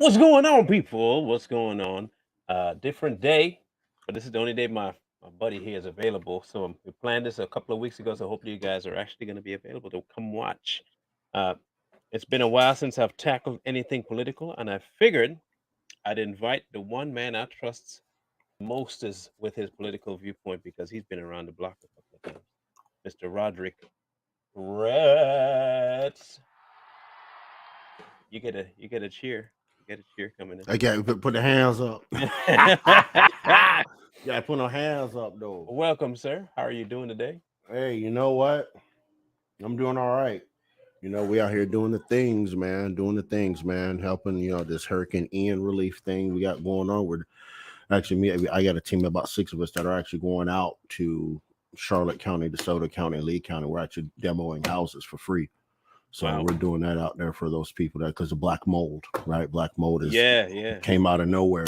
What's going on, people? What's going on? Different day, but this is the only day my buddy here is available. So we planned this a couple of weeks ago. So hopefully you guys are actually going to be available to come watch. Uh, it's been a while since I've tackled anything political, and I figured I'd invite the one man I trust most is with his political viewpoint because he's been around the block a couple of times. Mr. Roderick Threats. You get a cheer. You get a cheer coming I got to put the hands up. in. Yeah, put no hands up though. Welcome, sir. How are you doing today? Hey, you know what? I'm doing all right. We out here doing the things, man. Doing the things, man. Helping, this Hurricane Ian relief thing we got going on. We're actually I got a team of about 6 of us that are actually going out to Charlotte County, DeSoto County, and Lee County. We're actually demoing houses for free. So Wow. we're doing that out there for those people that because of black mold, right? Black mold Yeah. came out of nowhere.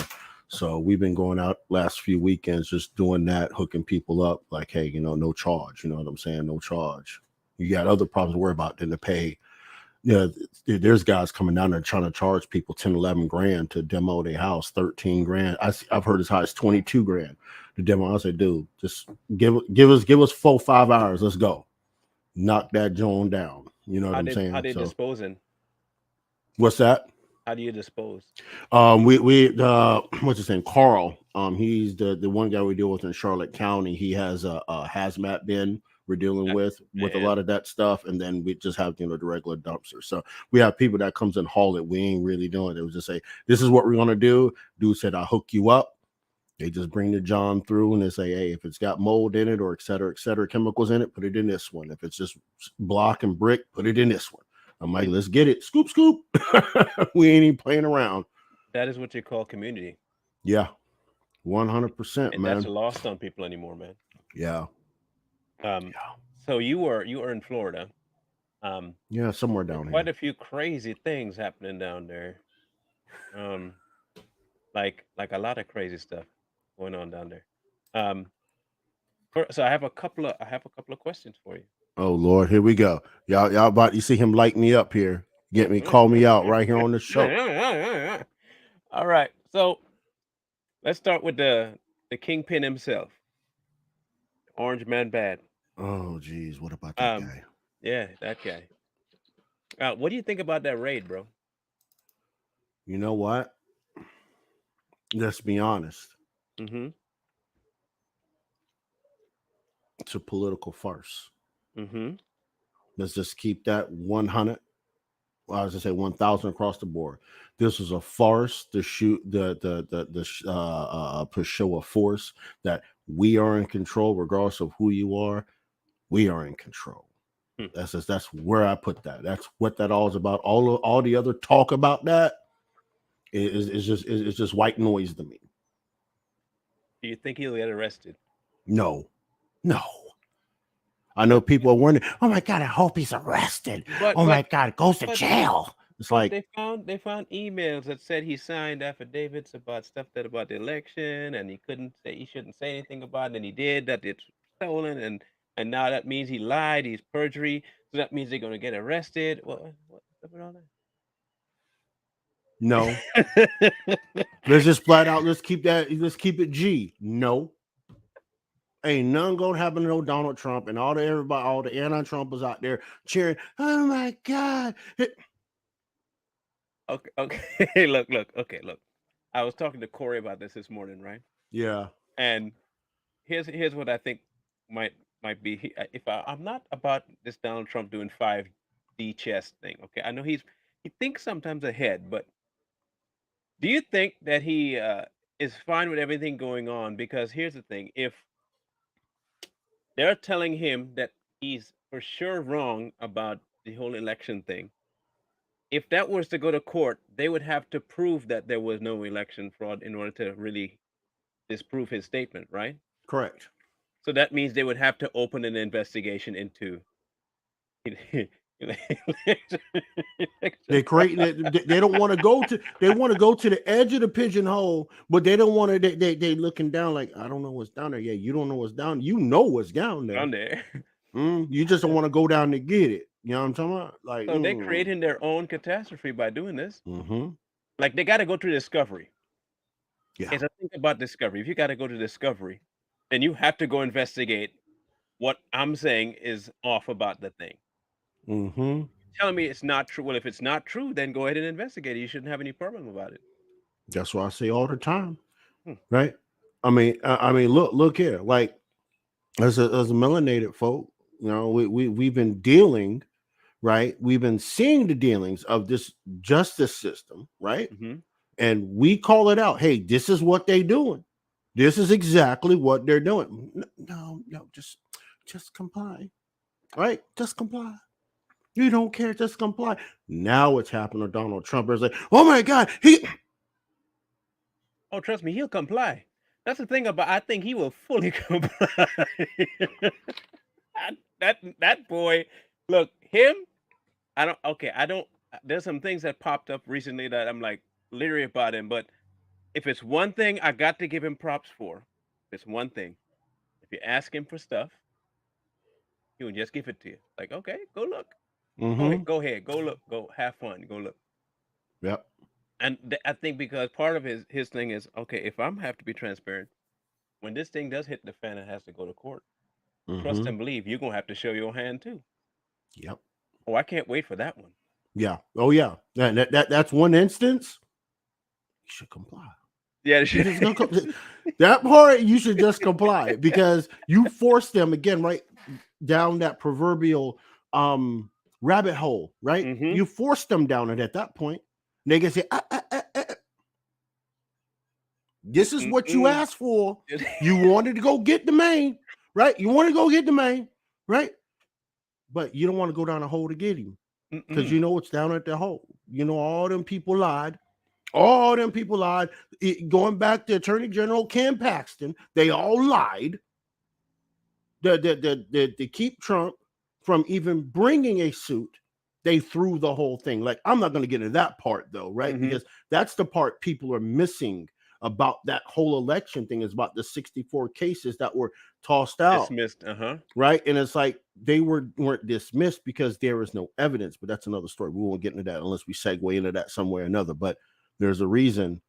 So we've been going out last few weekends just doing that, hooking people up like, hey, no charge. You know what I'm saying? No charge. You got other problems to worry about than to pay. Yeah, there's guys coming down there trying to charge people 10, 11 grand to demo their house, 13 grand. I've heard as high as 22 grand to demo. I say, dude, just give us 4-5 hours. Let's go. Knock that joint down. You know what I'm saying? How they disposing? What's that? How do you dispose? We what's his name? Carl. He's the one guy we deal with in Charlotte County. He has a hazmat bin we're dealing with a lot of that stuff, and then we just have the regular dumpster. So we have people that comes and haul it. We ain't really doing it. It was just say, this is what we're gonna do. Dude said, I'll hook you up. They just bring the John through and they say, hey, if it's got mold in it or et cetera, chemicals in it, put it in this one. If it's just block and brick, put it in this one. I'm like, let's get it. Scoop. We ain't even playing around. That is what you call community. Yeah. 100%, and man. that's lost on people anymore, man. Yeah. So you were in Florida. Yeah, somewhere down here. Quite a few crazy things happening down there. Like a lot of crazy stuff going on down there. So I have a couple of questions for you. Oh Lord, here we go. Y'all about you see him light me up here. Get me, call me out right here on the show. All right. So let's start with the kingpin himself. Orange Man Bad. Oh geez, what about that guy? Yeah, that guy. What do you think about that raid, bro? You know what? Let's be honest. Mm-hmm. It's a political farce. Mm-hmm. Let's just keep that 100. Well, I was gonna say 1,000 across the board. This was a farce to shoot the show of force that we are in control, regardless of who you are. We are in control. That's where I put that. That's what that all is about. All the other talk about that is just white noise to me. Do you think he'll get arrested? No. I know people are wondering, oh my God, I hope he's arrested. My God, goes to jail. It's like they found emails that said he signed affidavits about stuff about the election, and he shouldn't say anything about it, and he did, that it's stolen, and now that means he lied, he's perjury, so that means they're gonna get arrested. What's up with all that? No. Let's just flat out, let's keep it G. No. Ain't nothing gonna happen to no Donald Trump and all the anti-Trumpers out there cheering. Oh my God! Okay. Look. I was talking to Corey about this morning, right? Yeah. And here's what I think might be. If I'm not about this Donald Trump doing 5D chess thing. Okay, I know he thinks sometimes ahead, but do you think that he is fine with everything going on? Because here's the thing: if they're telling him that he's for sure wrong about the whole election thing, if that was to go to court, they would have to prove that there was no election fraud in order to really disprove his statement, right? Correct. So that means they would have to open an investigation into. They're creating it. They don't want to go to. They want to go to the edge of the pigeonhole, but they don't want to. They looking down like, I don't know what's down there. Yeah, you don't know what's down. You know what's down there. Down there. You just don't want to go down to get it. You know what I'm talking about? Like, so they're creating their own catastrophe by doing this. Mm-hmm. Like they got to go to Discovery. Yeah. It's a thing about Discovery. If you got to go to Discovery, then you have to go investigate what I'm saying is off about the thing. Mm-hmm. Telling me it's not true. Well, if it's not true, then go ahead and investigate it. You shouldn't have any problem about it. That's what I say all the time. Hmm. Right. I mean, look here. Like as a melanated folk, we've been dealing, right? We've been seeing the dealings of this justice system, right? Mhm. And we call it out. Hey, this is what they're doing. This is exactly what they're doing. No, just comply. Right? Just comply. You don't care, just comply. Now it's happened to Donald Trump. It's like, oh my God, he Oh, trust me, he'll comply. That's the thing about I think he will fully comply. That boy, look, him, I don't okay, I don't there's some things that popped up recently that I'm like leery about him, but if it's one thing I got to give him props for, if it's one thing, if you ask him for stuff, he will just give it to you. Like, okay, go look. mm-hmm. Go ahead, go look, go have fun, go look. Yep. And I think because part of his thing is okay, if I'm have to be transparent, when this thing does hit the fan and has to go to court, trust Mm-hmm. and believe you're gonna have to show your hand too. Yep. Oh, I can't wait for that one. Yeah. Oh yeah. That's one instance. You should comply. Yeah, You just gonna that part you should just comply because you force them again right down that proverbial rabbit hole, right? mm-hmm. You force them down it at that point. They can say, this is what you Mm-mm. asked for. You wanted to go get the main, right? You want to go get the main, right? But you don't want to go down the hole to get him because Mm-mm. you know it's down at the hole. You know, all them people lied. All them people lied. Going back to Attorney General Ken Paxton, they all lied to keep Trump from even bringing a suit. They threw the whole thing. Like, I'm not going to get into that part though, right? Mm-hmm. Because that's the part people are missing about that whole election thing is about the 64 cases that were tossed out, Dismissed. Uh-huh. right? And it's like they weren't dismissed because there is no evidence, but that's another story. We won't get into that unless we segue into that some way or another. But there's a reason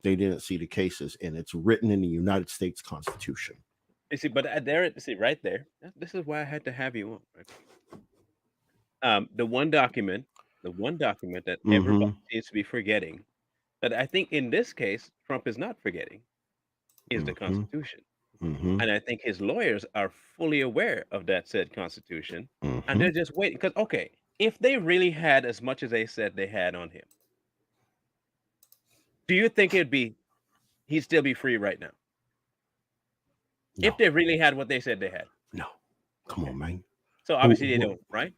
they didn't see the cases, and it's written in the United States Constitution. You see, but there, see, right there. This is why I had to have you on. Right? The one document that everybody Mm-hmm. seems to be forgetting, that I think in this case Trump is not forgetting, is the Mm-hmm. Constitution. Mm-hmm. And I think his lawyers are fully aware of that said Constitution, and Mm-hmm. they're just waiting. Because okay, if they really had as much as they said they had on him, do you think he'd still be free right now? If No, they really had what they said they had. no. Come Okay. on, man. So obviously they Who don't, right?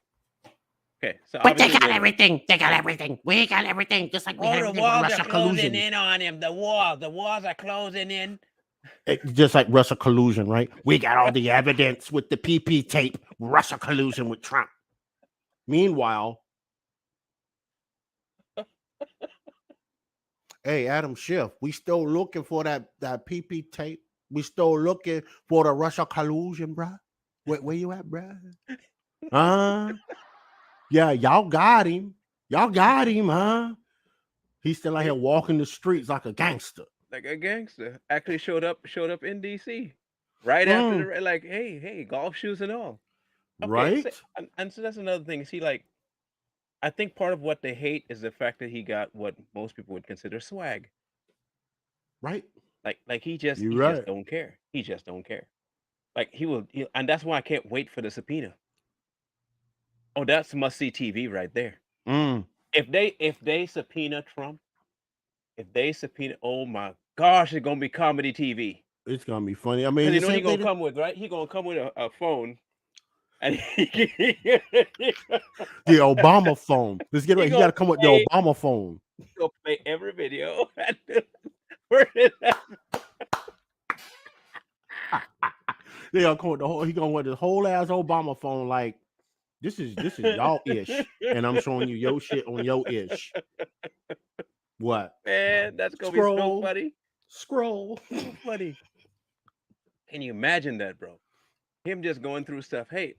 Okay. So But they obviously got they don't. everything. They got everything. We got everything. Just like we Oh, had the everything with walls are Russia closing collusion. in on him. The walls are closing in. just like Russia collusion, right? We got all the evidence with the PP tape, Russia collusion with Trump. Meanwhile, hey, Adam Schiff, we still looking for that PP tape. We still looking for the Russia collusion, bruh. Where you at, bruh? Yeah, y'all got him. Y'all got him, huh? He's still out here walking the streets like a gangster. Like a gangster. Actually showed up in DC. Right after Mm, the like, hey, golf shoes and all. Okay, so, right? and so that's another thing. See, like, I think part of what they hate is the fact that he got what most people would consider swag. Right? Like You're he just right. don't care. He just don't care. Like and that's why I can't wait for the subpoena. Oh, that's must see TV right there. Mm, If they subpoena Trump, if they subpoena, oh my gosh, it's gonna be comedy TV. it's gonna be funny. I mean, Because you the know he same gonna thing. come with, right? He gonna come with a phone, and The Obama phone. Let's get he right. He gonna got to come with the play Obama phone. he gonna play every video. Where is that? They gonna come with the whole. He gonna with the whole ass Obama phone. Like this is y'all ish, and I'm showing you your shit on your ish. What? Man, that's gonna be so Scroll, funny. scroll. So funny. Can you imagine that, bro? Him just going through stuff. Hey,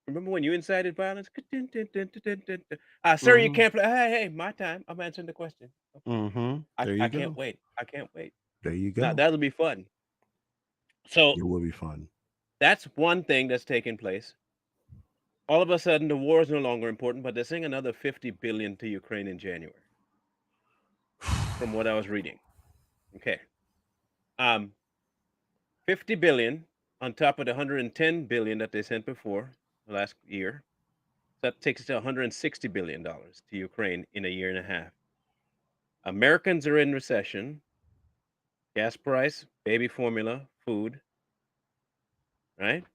Remember when you incited violence? Sir, you Mm-hmm. can't play. Hey, my time. I'm answering the question. Okay. Mm-hmm. I, There I you can't go. wait. I can't wait. There you Now go. that'll be fun. So It will be fun. that's one thing that's taking place. All of a sudden, the war is no longer important, but they're saying another 50 billion to Ukraine in January, from what I was reading. Okay, 50 billion on top of the 110 billion that they sent before last year. That takes it to 160 billion dollars to Ukraine in a year and a half. Americans are in recession. Gas price, baby formula, food. Right?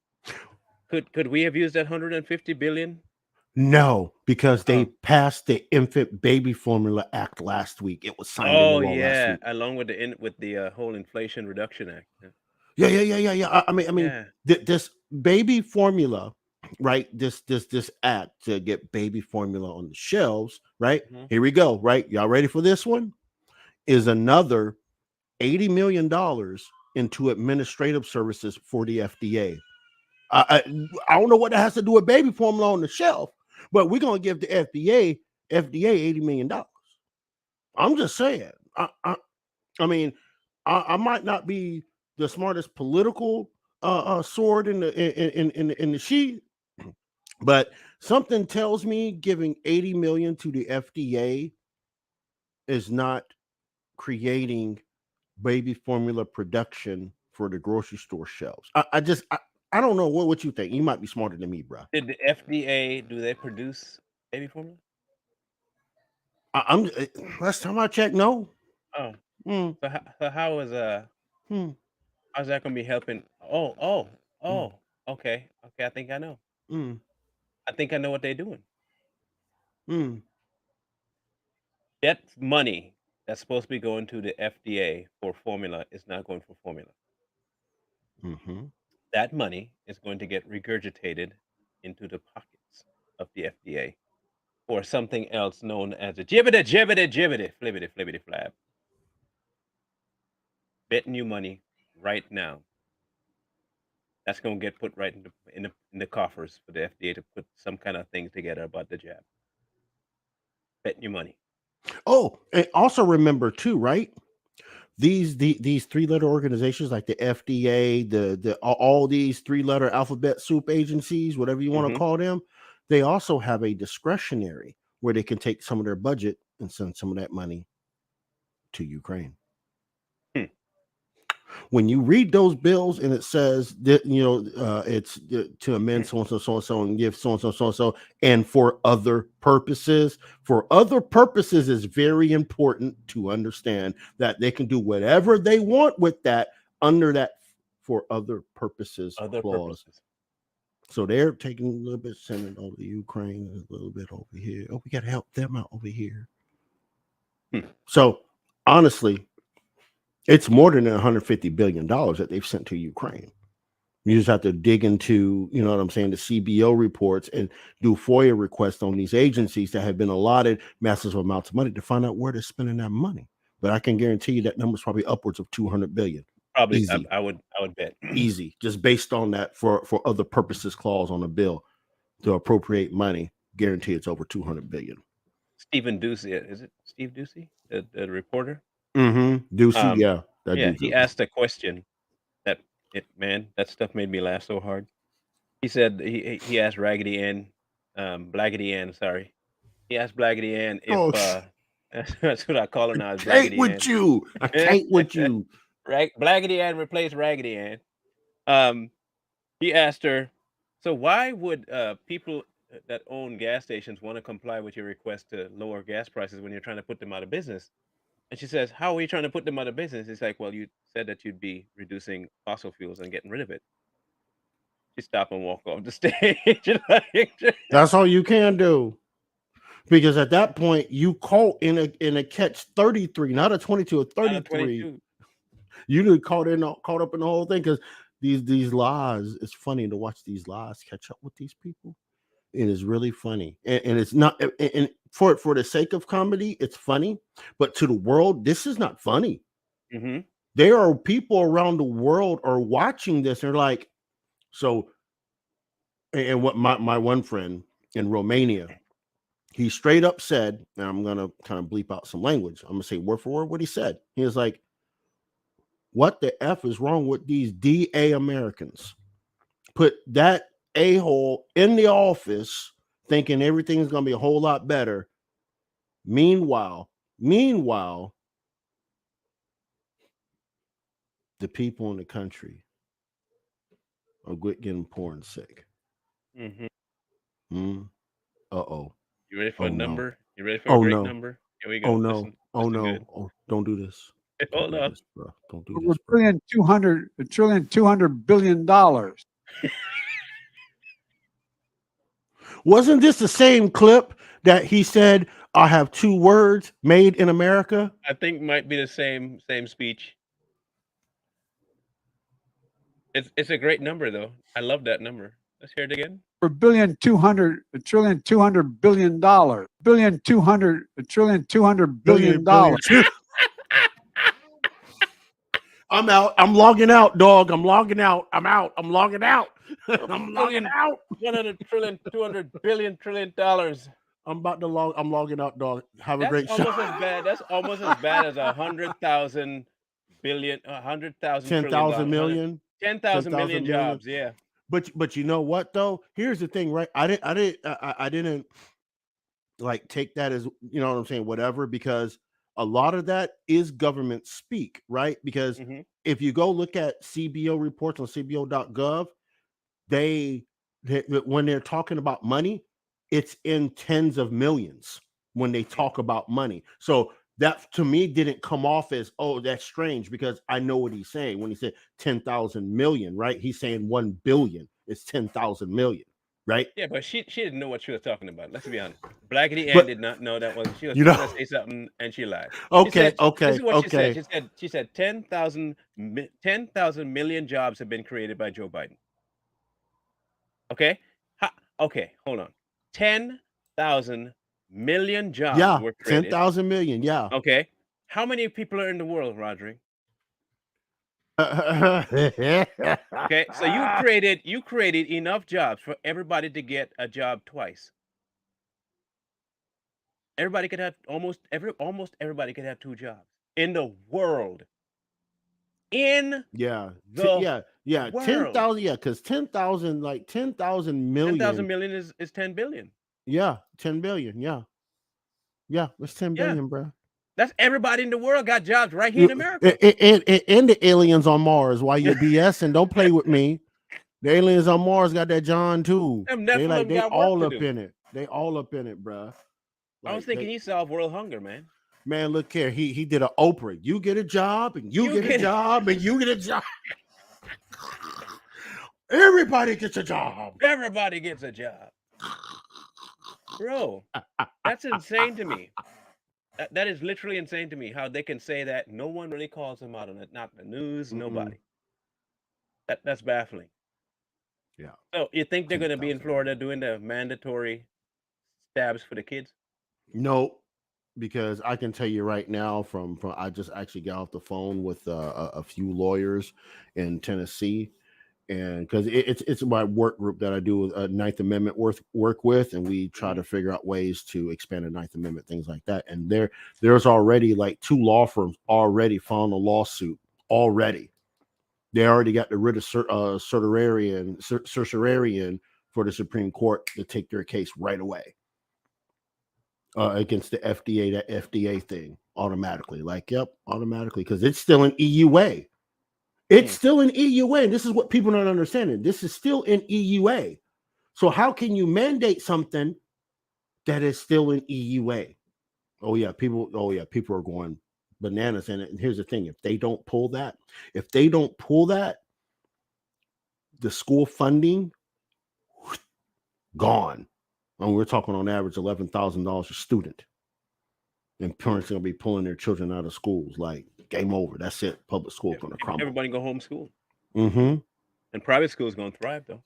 Could we have used that 150 billion? No, because they Oh, passed the Infant Baby Formula Act last week. It was signed into oh law last yeah, week. along with the whole Inflation Reduction Act. Yeah. Yeah. I mean, Yeah. this baby formula, right? This act to get baby formula on the shelves, right? Mhm. Here we go, right? Y'all ready for this one? Is another $80 million into administrative services for the FDA. I don't know what that has to do with baby formula on the shelf, but we're gonna give the FDA $80 million. I'm just saying. I mean, I might not be the smartest political sword in the sheath, but something tells me giving 80 million to the FDA is not creating baby formula production for the grocery store shelves. I don't know what you think. You might be smarter than me, bro. Did the FDA do they produce baby formula? I'm last time I checked, no. Oh, Mm, so how is mm, how's that gonna be helping? Oh, mm, okay, okay. I think I know. mm, I think I know what they're doing. mm, That money that's supposed to be going to the FDA for formula is not going for formula. mm-hmm. That money is going to get regurgitated into the pockets of the FDA or something else known as a jibbity flibbity flibbity flab. Betting you money right now. That's going to get put right in the coffers for the FDA to put some kind of thing together about the jab. Betting you money. Oh, and also remember too, right? These three-letter organizations like the FDA, the all these three-letter alphabet soup agencies, whatever you want to Hmm. call them, they also have a discretionary where they can take some of their budget and send some of that money to Ukraine. Hmm. When you read those bills and it says that it's to amend so and so and give so and so and for other purposes is very important to understand that they can do whatever they want with that under that for other purposes Other clause. purposes. So they're taking a little bit, sending over to Ukraine, a little bit over here. Oh, we got to help them out over here. Hmm. So honestly, it's more than $150 billion that they've sent to Ukraine. You just have to dig into, you know what I'm saying, the CBO reports and do FOIA requests on these agencies that have been allotted massive amounts of money to find out where they're spending that money. But I can guarantee you that number's probably upwards of 200 billion. Probably, Easy, I would bet. easy, just based on that for other purposes clause on a bill to appropriate money. Guarantee it's over 200 billion. Stephen Ducey, is it Steve Ducey, the reporter? Mm-hmm. Ducey, Um, yeah, that yeah, dude's he asked a question that man, that stuff made me laugh so hard. He said he asked Raggedy Ann, Blaggedy Ann, sorry. He asked Blaggedy Ann if oh, that's what I call her now is can't Blaggedy with Ann. you. I can't with you. Blaggedy Ann replaced Raggedy Ann. Um, he asked her, so why would people that own gas stations want to comply with your request to lower gas prices when you're trying to put them out of business? And she says, how are you trying to put them out of business? It's like, well, you said that you'd be reducing fossil fuels and getting rid of it. She stopped and walked off the stage. Like, That's all you can do. Because at that point, you caught in a catch 33, not a 22, a out of 33. 22. You did caught up in the whole thing because these lies. It's funny to watch these lies catch up with these people. It is really funny, and it's not. And for the sake of comedy, it's funny, but to the world, this is not funny. Hmm. There are people around the world are watching this. And they're like, so And what my one friend in Romania, he straight up said, and I'm gonna kind of bleep out some language. I'm gonna say word for word what he said. He was like, "What the f is wrong with these DA Americans? Put that a hole in the office, thinking everything's gonna be a whole lot better. Meanwhile, the people in the country are getting poor and sick. Hmm. Mm, uh-oh. You ready for a Oh no. number? You ready for a Oh great no. number? Here we Oh go. no. Listen, Oh listen no. good. Oh, don't do this. Don't Hold do on. this, bro. Don't do Over this, bro. a trillion, $200 billion. Wasn't this the same clip that he said, I have two words made in America? I think might be the same speech. It's a great number though. I love that number. Let's hear it again. For a trillion, $200 billion. A trillion, $200 billion. Billion. I'm out. I'm logging out, dog. I'm logging out. I'm out. I'm logging out. A I'm logging billion, out. 100 trillion, 200 billion, $1 trillion. I'm about to log. I'm logging out, dog. Have a That's great show. almost as bad. That's almost as bad as 100,000 billion, 100,000 10,000 trillion dollars, 100, million. 10,000 million 10,000 million. jobs. Yeah. But you know what though? Here's the thing, right? I didn't like take that as, you know what I'm saying, whatever, because a lot of that is government speak, right? Because Hmm. if you go look at CBO reports on cbo.gov, they, when they're talking about money, it's in tens of millions when they Yeah. talk about money. So that to me didn't come off as, oh, that's strange, because I know what he's saying when he said 10,000 million, right? He's saying 1 billion. It's 10,000 million, right? Yeah, but she didn't know what she was talking about. Let's be honest. Blackity Ann But did not know that was she was you trying know, to say something and she lied. She okay, said this okay, is what she said. okay. She said 10,000 million jobs have been created by Joe Biden. Okay? Okay, hold on. 10,000 million jobs Yeah, were ten created. thousand million. Yeah. Okay? How many people are in the world, Roderick? Okay? So you created enough jobs for everybody to get a job twice. Everybody could have almost everybody could have two jobs in the world. In Yeah, the yeah, yeah. Ten world. thousand. Yeah, because 10,000, like 10,000 10,000 million. million is 10 billion. Yeah, 10 billion. Yeah, yeah. It's ten Yeah. billion, bro. That's everybody in the world got jobs right here in America. And the aliens on Mars. Why you BSing? Don't play with me. The aliens on Mars got that John too. Them They like Nephilim they got work all to up do. in it. They all up in it, bruh. I was Like thinking they, he solved world hunger, man. man, look here. He did a Oprah. You get a job, and you You get a get it. job, and you get a job. Everybody gets a job. Everybody gets a job. Bro, that's insane to me. That is literally insane to me how they can say that no one really calls them out on it. Not the news, Mm-mm. nobody. That's baffling. Yeah, So you think they're ten gonna be in thousand Florida million. doing the mandatory stabs for the kids? No, because I can tell you right now, from I just actually got off the phone with a few lawyers in Tennessee, and because it's my work group that I do Ninth Amendment work with, and we try Hmm. to figure out ways to expand the Ninth Amendment, things like that. And there's already like two law firms already filed a lawsuit already. They already got the writ of certiorari for the Supreme Court to take their case right away against the FDA, that FDA thing automatically. Like, yep, automatically, because it's still an EUA. It's Hmm. still an EUA. And this is what people are not understanding. This is still an EUA. So how can you mandate something that is still an EUA? Oh yeah, people are going bananas in it. And here's the thing: if they don't pull that, the school funding gone. And we're talking on average $11,000 a student. And parents are gonna be pulling their children out of schools. Like, game over. That's it. Public school gonna crumble. Everybody go homeschool. Mm-hmm. And private school's gonna thrive though.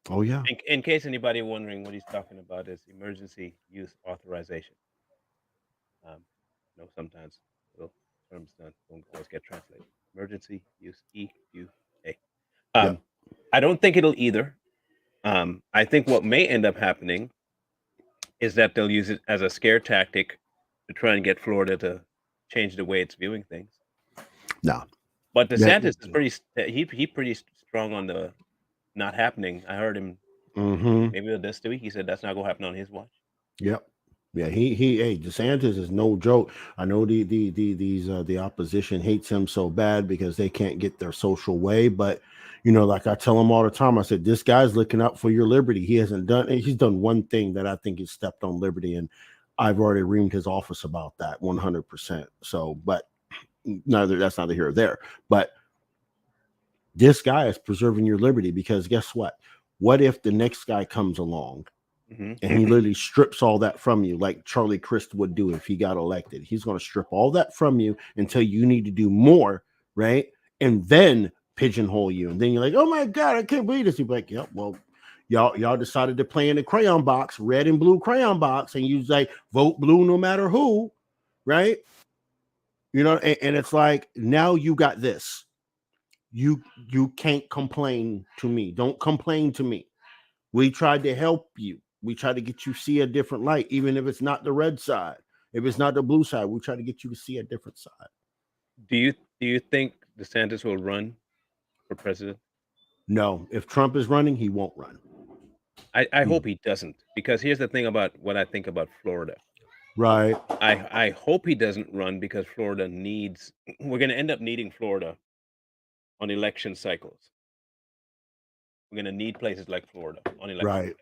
Oh yeah. In case anybody wondering what he's talking about is emergency use authorization. Um, sometimes little terms don't always get translated. Emergency use EUA. Yeah. I don't think it'll either. I think what may end up happening is that they'll use it as a scare tactic to try and get Florida to change the way it's viewing things. No. But That, DeSantis is he pretty strong on the not happening. I heard him mm-hmm. maybe this week. He said that's not gonna happen on his watch. Yep. Yeah, hey, DeSantis is no joke. I know the opposition hates him so bad because they can't get their social way, but like I tell him all the time, I said this guy's looking out for your liberty. He's done one thing that I think has stepped on liberty, and I've already reamed his office about that 100%. So, but that's neither here or there. But this guy is preserving your liberty because guess what? What if the next guy comes along? And he literally strips all that from you, like Charlie Crist would do if he got elected. He's going to strip all that from you until you need to do more, right? And then pigeonhole you. And then you're like, oh my God, I can't believe this. You're like, yep, well, y'all decided to play in the crayon box, red and blue crayon box, and you like vote blue no matter who, right? And it's like now you got this. You can't complain to me. Don't complain to me. We tried to help you. We try to get you to see a different light, even if it's not the red side. If it's not the blue side, we try to get you to see a different side. Do you think DeSantis will run for president? No, if Trump is running, he won't run. I hope he doesn't, because here's the thing about what I think about Florida. Right. I hope he doesn't run because Florida needs. We're going to end up needing Florida on election cycles. We're going to need places like Florida on election. Right. Cycles.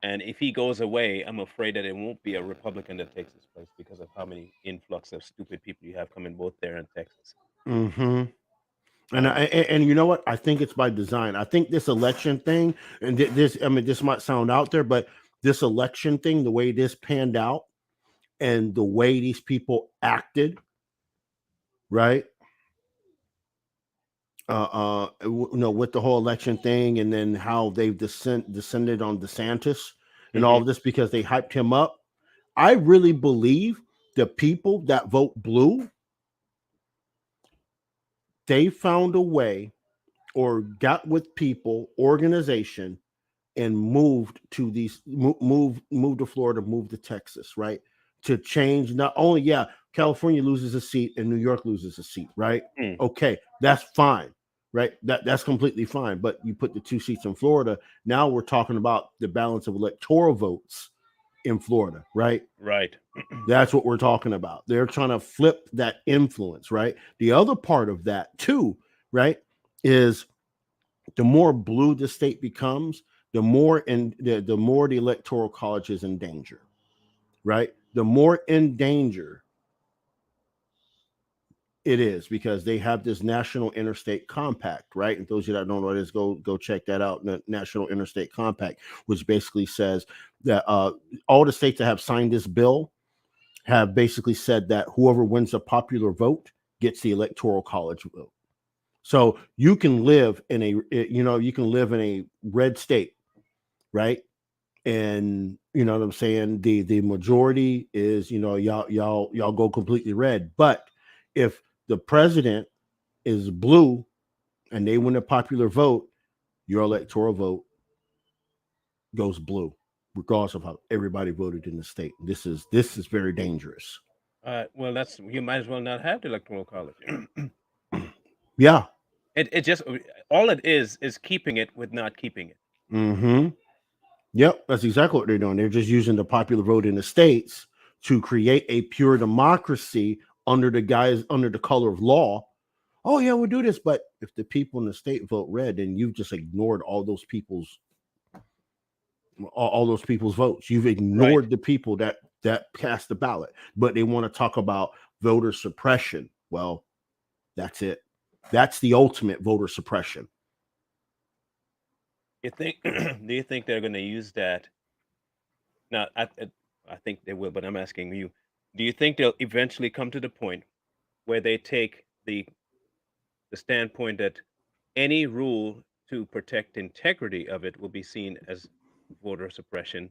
And if he goes away, I'm afraid that it won't be a Republican that takes his place because of how many influx of stupid people you have coming both there and Texas. Mm-hmm. And you know what? I think it's by design. I think this election thing, and this might sound out there, but this election thing, the way this panned out, and the way these people acted, right? With the whole election thing, and then how they've descended on DeSantis and all of this because they hyped him up. I really believe the people that vote blue, they found a way or got with people, organization, and moved to to Florida, moved to Texas, right? To change not only, California loses a seat and New York loses a seat, right? Okay, that's fine. Right, that's completely fine. But you put the 2 seats in Florida. Now we're talking about the balance of electoral votes in Florida, right? Right. That's what we're talking about. They're trying to flip that influence, right? The other part of that too, right, is the more blue the state becomes, the more the more the electoral college is in danger, right? The more in danger it is because they have this National Interstate Compact, right? And those of you that don't know what it is, go check that out. The National Interstate Compact, which basically says that all the states that have signed this bill have basically said that whoever wins the popular vote gets the electoral college vote. So you can live in a red state, right? And you know what I'm saying? The majority is, y'all go completely red. But if the president is blue and they win a popular vote, your electoral vote goes blue, regardless of how everybody voted in the state. This is very dangerous. Well, you might as well not have the electoral college. Yeah. It just all it is keeping it with not keeping it. Mm-hmm. Yep, that's exactly what they're doing. They're just using the popular vote in the states to create a pure democracy under the color of law. Oh yeah, we'll do this, but if the people in the state vote red, then you've just ignored all those people's votes. You've ignored the people that cast the ballot. But they want to talk about voter suppression. Well, that's it. That's the ultimate voter suppression. Do you think they're going to use that? Now, I think they will, but I'm asking you: do you think they'll eventually come to the point where they take the standpoint that any rule to protect integrity of it will be seen as voter suppression,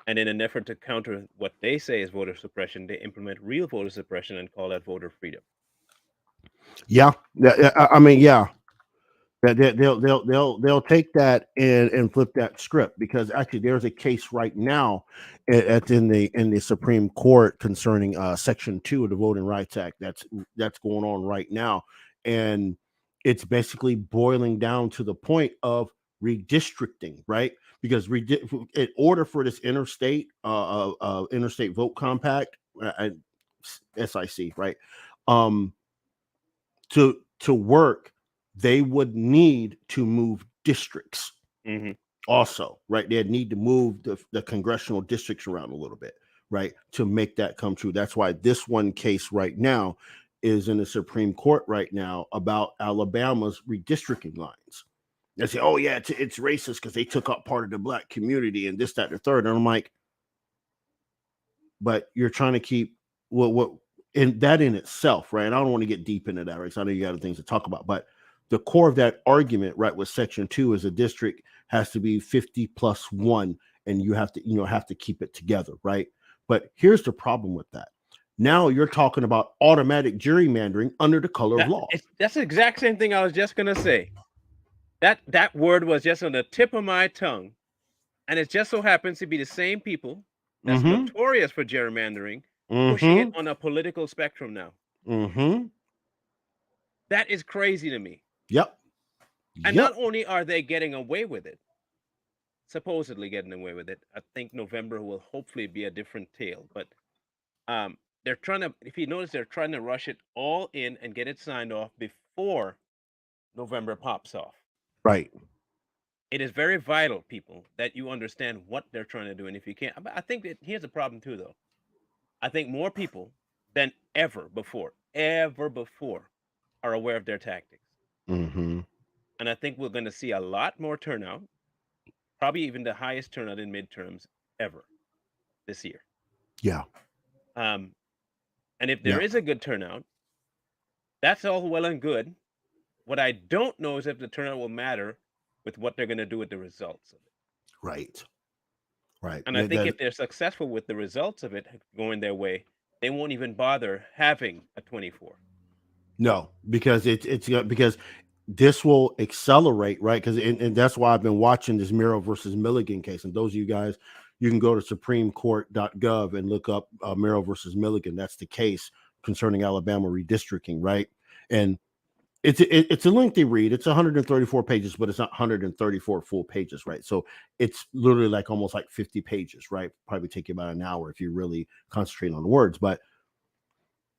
and in an effort to counter what they say is voter suppression, they implement real voter suppression and call that voter freedom? Yeah, I mean, yeah. that they'll take that and flip that script, because actually there's a case right now at in the Supreme Court concerning Section 2 of the Voting Rights Act that's going on right now, and it's basically boiling down to the point of redistricting, right? Because in order for this interstate vote compact, SIC, right, um, to work, they would need to move districts also, right? They'd need to move the congressional districts around a little bit, right, to make that come true. That's why this one case right now is in the Supreme Court right now about Alabama's redistricting lines. They say, oh yeah, it's racist because they took up part of the black community and this, that, and the third. And I'm like, but you're trying to keep what in that in itself, right? And I don't want to get deep into that, right? So I know you got other things to talk about, but the core of that argument, right, with Section 2 is a district has to be 50+1, and you have to keep it together, right? But here's the problem with that. Now you're talking about automatic gerrymandering under the color of law. That's the exact same thing I was just gonna say. That word was just on the tip of my tongue, and it just so happens to be the same people that's notorious for gerrymandering pushing it on a political spectrum now. That is crazy to me. Yep. And not only are they getting away with it, supposedly getting away with it, I think November will hopefully be a different tale. But they're trying to, if you notice, they're trying to rush it all in and get it signed off before November pops off. Right. It is very vital, people, that you understand what they're trying to do. And if you can't, I think that here's a problem too, though. I think more people than ever before, are aware of their tactics. And I think we're going to see a lot more turnout, probably even the highest turnout in midterms ever this year. Yeah. And if there is a good turnout, that's all well and good. What I don't know is if the turnout will matter with what they're going to do with the results of it. Right. Right. And I think if they're successful with the results of it going their way, they won't even bother having a 24. No, because it's because this will accelerate, right? Because and that's why I've been watching this Merrill versus Milligan case. And those of you guys, you can go to supremecourt.gov and look up Merrill versus Milligan. That's the case concerning Alabama redistricting, right? And it's a lengthy read. It's 134 pages, but it's not 134 full pages, right? So it's literally like almost like 50 pages, right? Probably take you about an hour if you really concentrate on the words. But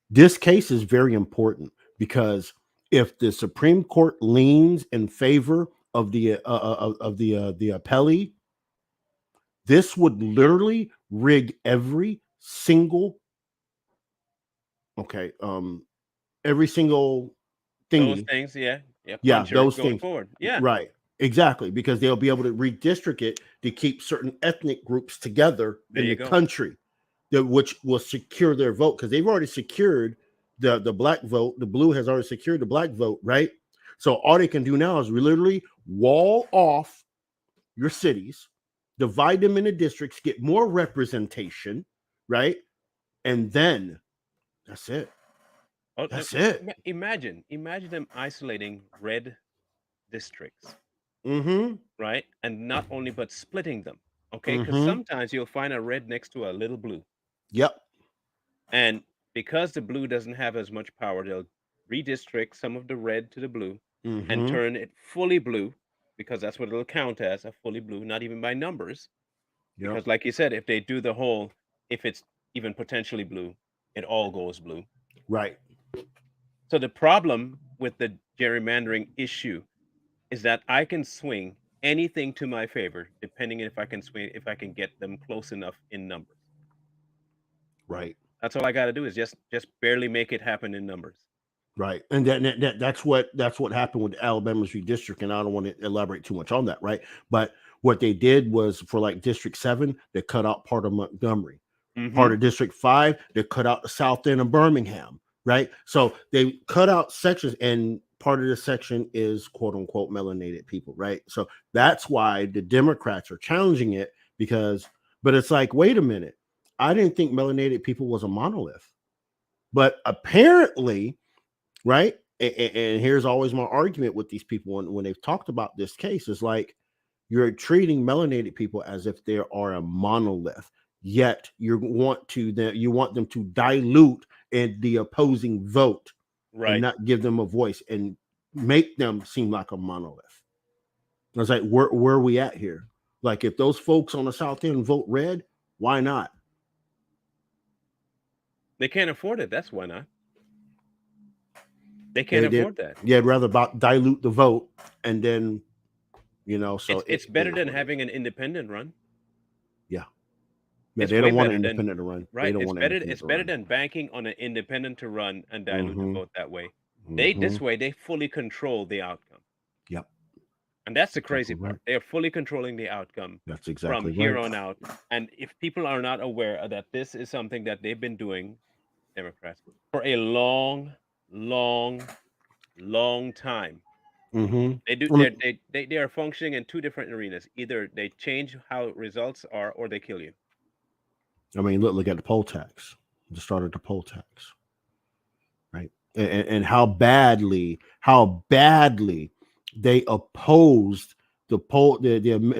this case is very important because if the Supreme Court leans in favor of the appellee, this would literally rig every single those things, yeah, those going things forward, right, exactly, because they'll be able to redistrict it to keep certain ethnic groups together in the country, which will secure their vote, because they've already secured the black vote. The blue has already secured the black vote, right? So all they can do now is literally wall off your cities, divide them into districts, get more representation, right? And then that's it. That's it. Imagine them isolating red districts, right? And not only but splitting them, okay? Because sometimes you'll find a red next to a little blue. Yep. And because the blue doesn't have as much power, they'll redistrict some of the red to the blue and turn it fully blue, because that's what it'll count as, a fully blue, not even by numbers. Because like you said, if they do the whole, if it's even potentially blue, it all goes blue. Right. So the problem with the gerrymandering issue is that I can swing anything to my favor, depending if I can get them close enough in numbers. Right. That's all I got to do is just barely make it happen in numbers. Right. And that's what happened with Alabama's redistricting. I don't want to elaborate too much on that, right? But what they did was for like District 7, they cut out part of Montgomery. Part of District 5, they cut out the south end of Birmingham, right? So they cut out sections, and part of the section is quote unquote melanated people, right? So that's why the Democrats are challenging it, but it's like, wait a minute, I didn't think melanated people was a monolith, but apparently, right, And here's always my argument with these people when they've talked about this case is like you're treating melanated people as if they are a monolith, yet you want them to dilute in the opposing vote and Right. not give them a voice and make them seem like a monolith. I was like, where are we at here? Like, if those folks on the South End vote red, why not? They can't afford it. That's why not. They can't They did. afford that. Yeah, I'd rather about dilute the vote and then so It's it better is than what it is. having an independent run. Yeah, yeah. It's They way don't want an better than independent to run. They right. don't It's want an better. independent It's to better run. than banking on an independent to run and dilute the Mm-hmm. vote that way. They Mm-hmm. this way they fully control the outcome, Yep. and that's the crazy Exactly part. right. They are fully controlling the outcome That's from exactly here right. on out. And if people are not aware that this is something that they've been doing, Democrats, for a long, long, long time. Mm-hmm. They do I mean, they are functioning in two different arenas. Either they change how results are or they kill you. look at the poll tax. The start of the poll tax, right? And how badly they opposed the poll getting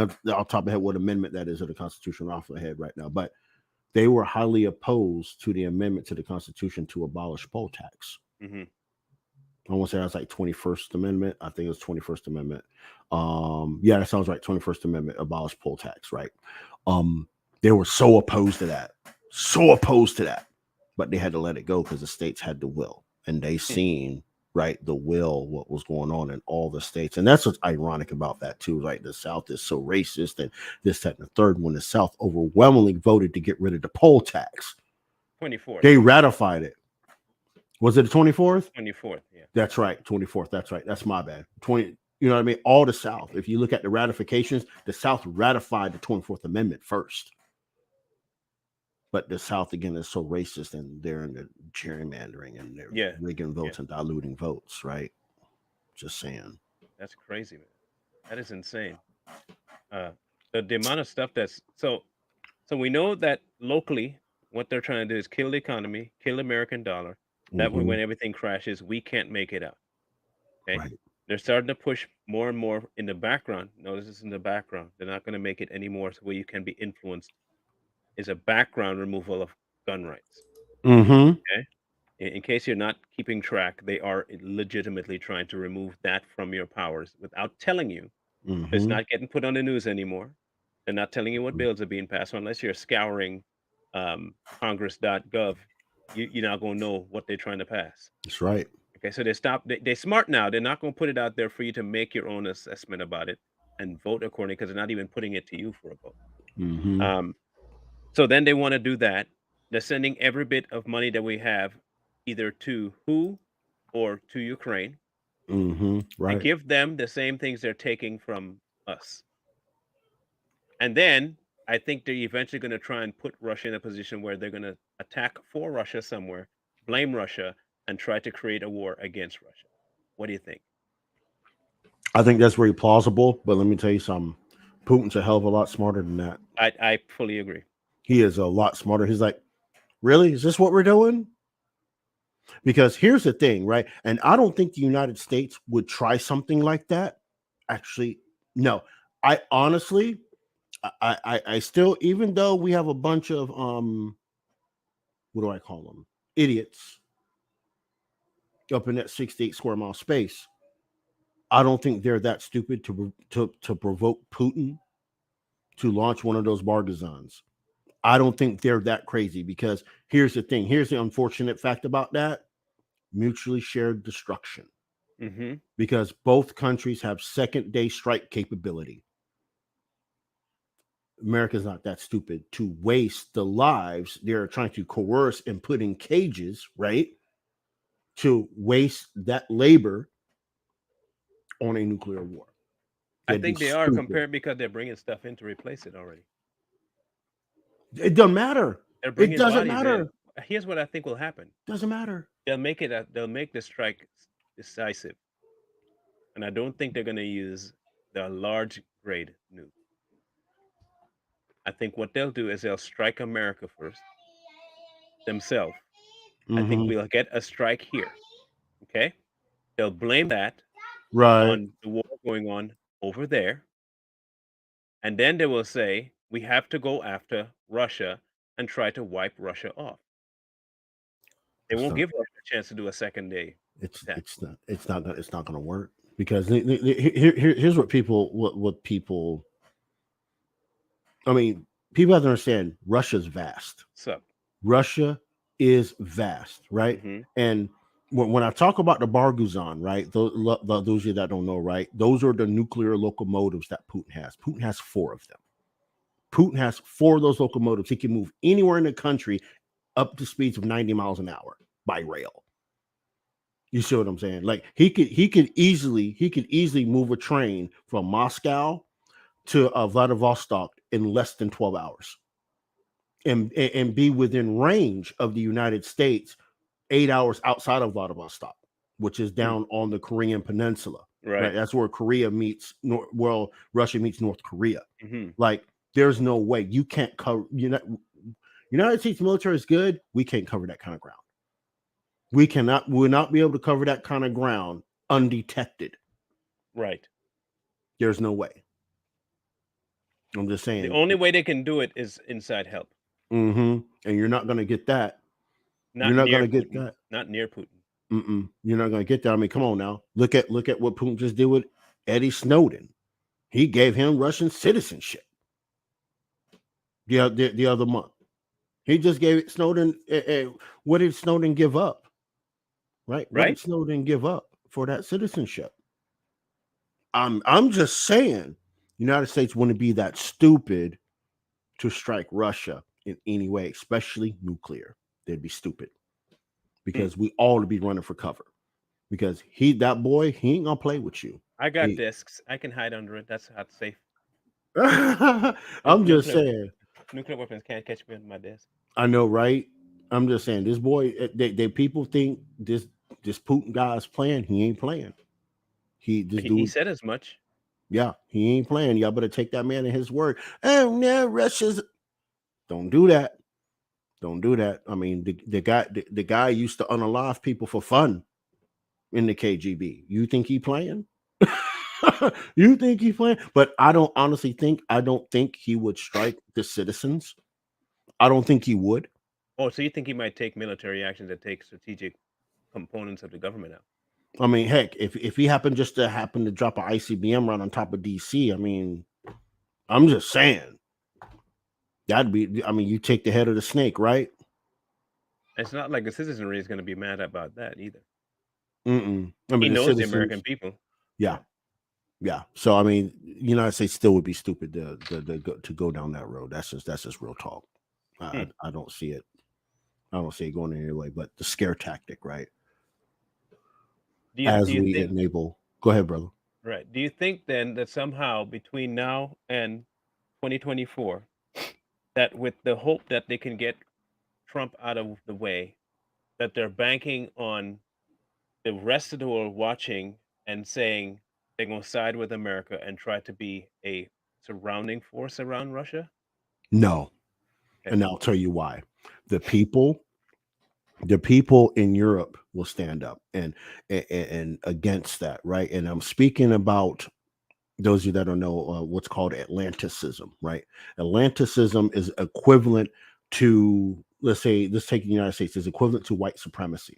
off the top of my head what amendment that is of the Constitution off the head right now, but they were highly opposed to the amendment to the Constitution to abolish poll tax. Hmm. I want to say that's like 21st Amendment. I think it was 21st Amendment. Yeah, that sounds right. 21st Amendment, abolish poll tax, right? Um, they were so opposed to that, but they had to let it go because the states had the will, and they seen right the will what was going on in all the states, and that's what's ironic about that too. Right, the South is so racist, and this, that, and the third. When the South overwhelmingly voted to get rid of the poll tax, 24th. they ratified it. Was it the 24th? 24th. Yeah. That's right. 24th. That's right. That's my bad. 20. You know what I mean? All the South. If you look at the ratifications, the South ratified the 24th Amendment first. But the South, again, is so racist and they're in the gerrymandering and they're Yeah. rigging Yeah. votes and diluting votes, right? Just saying. That's crazy, man. That is insane. Uh, the amount of stuff so we know that locally what they're trying to do is kill the economy, kill the American dollar. That way, Mm-hmm. when everything crashes, we can't make it out. Okay. Right. They're starting to push more and more in the background. Notice this in the background. They're not going to make it anymore so where you can be influenced. Is a background removal of gun rights. Mm-hmm. Okay. In case you're not keeping track, they are legitimately trying to remove that from your powers without telling you. It's Mm-hmm. not getting put on the news anymore. They're not telling you what bills are being passed unless you're scouring Congress.gov. You're not going to know what they're trying to pass. That's right. Okay, so they're smart now. They're not going to put it out there for you to make your own assessment about it and vote accordingly because they're not even putting it to you for a vote. Mm-hmm. Um, so then they want to do that. They're sending every bit of money that we have either to who or to Ukraine Mm-hmm. and Right. give them the same things they're taking from us. And then I think they're eventually going to try and put Russia in a position where they're going to attack for Russia somewhere, blame Russia, and try to create a war against Russia. What do you think? I think that's very plausible, but let me tell you something. Putin's a hell of a lot smarter than that. I fully agree. He is a lot smarter. He's like, really? Is this what we're doing? Because here's the thing, right? And I don't think the United States would try something like that. Actually, no. I honestly, I still, even though we have a bunch of what do I call them? Idiots up in that 68 square mile space. I don't think they're that stupid to provoke Putin to launch one of those bargazons. I don't think they're that crazy because here's the thing. Here's the unfortunate fact about that: mutually shared destruction. Hmm. Because both countries have second day strike capability. America's not that stupid to waste the lives they're trying to coerce and put in cages, right? To waste that labor on a nuclear war. I They'd be think they are stupid. compared because they're bringing stuff in to replace it already. It doesn't matter. They're It bringing doesn't bodies in. matter. Here's what I think will happen. Doesn't matter. They'll make the strike decisive, and I don't think they're going to use the large grade nuke. I think what they'll do is they'll strike America first themselves, I think Mm-hmm. we'll get a strike here. Okay, they'll blame that Right. on the war going on over there, and then they will say we have to go after Russia and try to wipe Russia off. They It's won't not. give Russia a chance to do a second day It's attack. it's not. It's not gonna. It's not gonna work because here's what people. What people. I mean, people have to understand. Russia's vast. So, Russia is vast, right? hmm And when I talk about the Barguzan, right? Those of you that don't know, right? Those are the nuclear locomotives that Putin has. Putin has 4 of them. Putin has 4 of those locomotives. He can move anywhere in the country up to speeds of 90 miles an hour by rail. You see what I'm saying? Like he could easily move a train from Moscow to Vladivostok in less than 12 hours and be within range of the United States 8 hours outside of Vladivostok, which is Hmm. down on the Korean Peninsula. Right, Right. that's where Korea meets Russia meets North Korea. hmm Like, there's no way you can't cover. United States military is good. We can't cover that kind of ground. We cannot. We'll not be able to cover that kind of ground undetected. Right. There's no way. I'm just The saying. only way they can do it is inside help, And you're not going to get that. You're not not going near to get Putin, that. not near Putin. You're not going to get that. I mean, come on now. Look at what Putin just did with Eddie Snowden. He gave him Russian citizenship the other month. He just gave it Snowden. What did Snowden give up? Right? What did Right. Snowden give up for that citizenship? I'm just saying, United States wouldn't be that stupid to strike Russia in any way, especially nuclear. They'd be stupid Hmm. because we all would be running for cover. Because that boy, he ain't gonna play with you. I got He- discs. I can hide under it. That's how it's safe. I'm just Nuclear saying. nuclear weapons can't catch me under my desk. I know, right? I'm just saying. This boy, they people think this Putin guy is playing. He ain't playing. This He dude, said as much. yeah, he ain't playing. Y'all better take that man at his word. Oh no, Russia's. Don't do that. Don't do that. I mean, the guy used to unalive people for fun in the KGB. You think he playing? You think he playing? But I don't honestly think. I don't think he would strike the citizens. I don't think he would. Oh, so you think he might take military action to take strategic components of the government out? I mean, heck, if he happened just to happen to drop an ICBM round on top of DC, I mean, I'm just saying that'd be. I mean, you take the head of the snake, right? It's not like the citizenry is going to be mad about that either. I He mean, the knows the American citizens, people. yeah, yeah. So I mean, United States still would be stupid to go down that road. That's just real talk. Hmm. I don't see it. I don't see it going any way. But the scare tactic, right? Do As you we think enable. Go ahead, brother. right? Do you think then that somehow between now and 2024, that with the hope that they can get Trump out of the way, that they're banking on the rest of the world watching and saying they're going to side with America and try to be a surrounding force around Russia? No, Okay. and I'll tell you why. The people the people in Europe will stand up and against that, right? And I'm speaking about those of you that don't know what's called Atlanticism, right? Atlanticism is equivalent to, let's take the United States, is equivalent to white supremacy.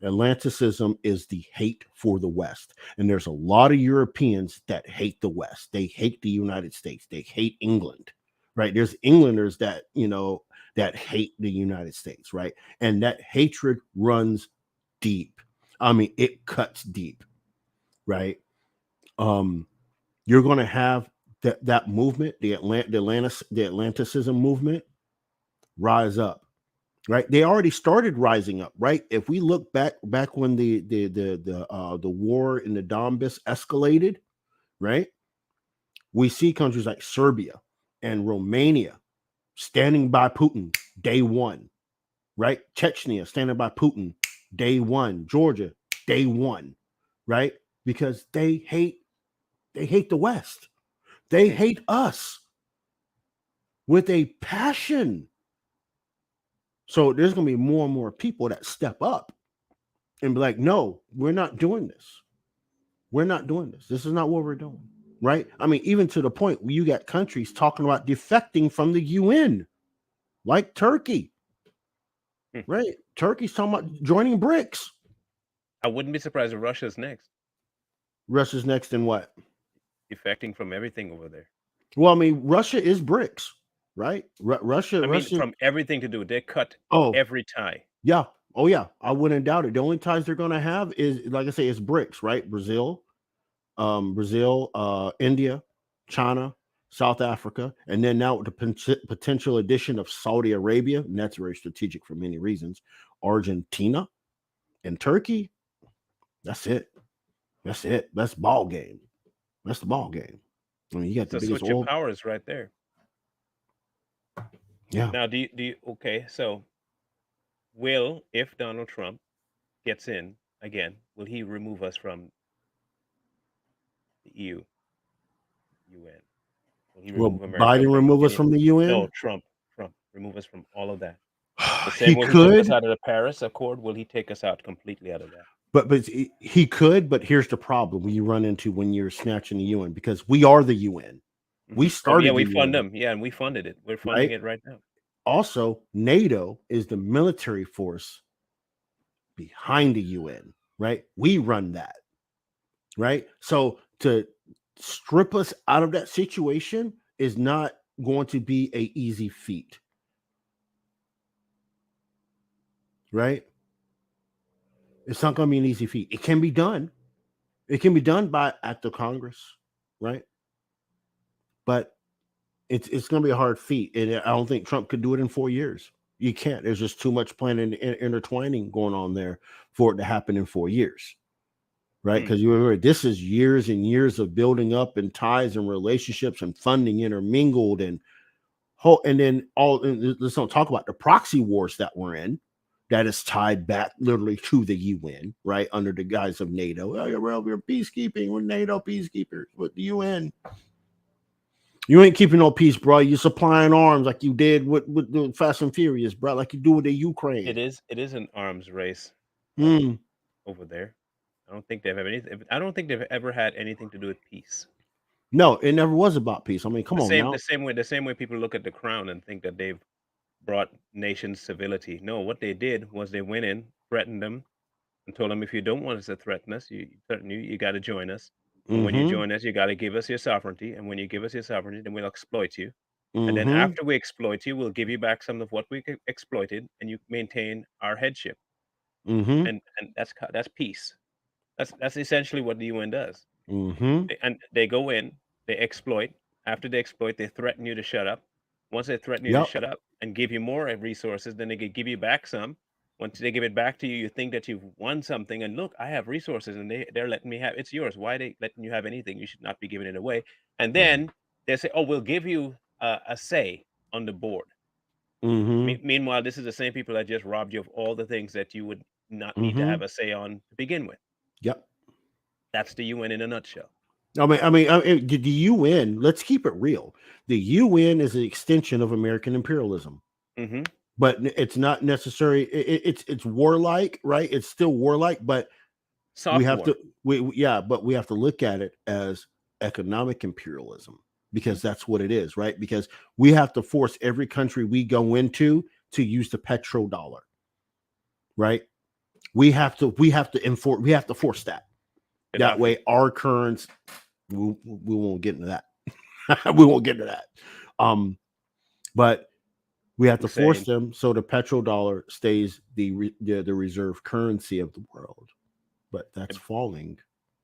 Atlanticism is the hate for the West. And there's a lot of Europeans that hate the West. They hate the United States. They hate England, right? There's Englanders that hate the United States, right? And that hatred runs deep. I mean, it cuts deep, right? You're going to have that movement, the Atlanticism movement, rise up, right? They already started rising up, right? If we look back when the war in the Donbass escalated, right? We see countries like Serbia and Romania standing by Putin day one, right? Chechnya standing by Putin day one, Georgia day one, right? Because they hate the West. They Hmm. hate us with a passion. So there's going to be more and more people that step up and be like, no, we're not doing this. We're not doing this. This is not what we're doing. Right? I mean, even to the point where you got countries talking about defecting from the UN, like Turkey. Hmm. Right? Turkey's talking about joining BRICS. I wouldn't be surprised if Russia's next, Russia's next in what? defecting from everything over there. Well, I mean, Russia is BRICS, right? I mean, Russia. from everything to do, they cut Oh, every tie. yeah. Oh, yeah. I wouldn't doubt it. The only ties they're going to have is, like I say, it's BRICS, right? Brazil, India, China, South Africa, and then now with the potential addition of Saudi Arabia, and that's very strategic for many reasons. Argentina and Turkey. That's it. That's it. That's ball game. That's the ball game. I mean, you got It's the a biggest switch of oil. powers right there. Yeah. Now, do you okay? So, will if Donald Trump gets in again, will he remove us from the UN? Will he Will remove America Biden from remove us any? from the No, UN? Trump remove us from all of that. The same He way he took us could, out of the Paris Accord, will he take us out completely out of that? but he could. But here's the problem: you run into when you're snatching the UN because we are the UN. We Oh yeah, started the we fund UN, them. Yeah, and we funded it. We're funding right? it right now. Also, NATO is the military force behind the UN, right? We run that, right? So to strip us out of that situation is not going to be a easy feat, right? It's not going to be an easy feat. It can be done. It can be done by act of Congress, right? But it's going to be a hard feat, and I don't think Trump could do it in 4 years. You can't. There's just too much planning and intertwining going on there for it to happen in 4 years, right? Hmm. Because you remember this is years and years of building up and ties and relationships and funding intermingled and whole, and then let's don't talk about the proxy wars that we're in. That is tied back literally to the UN, right? Under the guise of NATO. Oh, yeah, well, we're peacekeeping. We're NATO peacekeepers with the UN. You ain't keeping no peace, bro. You supplying arms like you did with the Fast and Furious, bro, like you do with the Ukraine. It is an arms race Hmm. over there. I don't think they've ever anything. I don't think they've ever had anything to do with peace. No, it never was about peace. I mean, come on now. The same way people look at the crown and think that they've brought nations civility. No, what they did was they went in, threatened them, and told them if you don't want us to threaten us, you got to join us. And when you Mm-hmm. join us, you got to give us your sovereignty. And when you give us your sovereignty, then we'll exploit you. And then Mm-hmm. after we exploit you, we'll give you back some of what we exploited, and you maintain our headship. Mm-hmm. And that's peace. That's essentially what the UN does. Mm-hmm. And they go in, they exploit. After they exploit, they threaten you to shut up. Once they threaten you to Yep. shut up and give you more resources, then they could give you back some. Once they give it back to you, you think that you've won something. And look, I have resources, and they're letting me have it's yours. Why are they letting you have anything? You should not be giving it away. And Right. then they say, "Oh, we'll give you a say on the board." Mm-hmm. Meanwhile, this is the same people that just robbed you of all the things that you would not need to Mm-hmm. have a say on to begin with. Yep. That's the UN in a nutshell. The UN. Let's keep it real. The UN is an extension of American imperialism, Hmm. but it's not necessary. It's warlike, right? It's still warlike, but we Soft have war. to yeah, but we have to look at it as economic imperialism Mhm. because that's what it is, right? Because we have to force every country we go into to use the petrodollar, right? We have to force that. That Gaddafi. way our currency we won't get into that. We won't get into that. But we have to force Hussein. them so the petrodollar stays the reserve currency of the world. But that's Gad- falling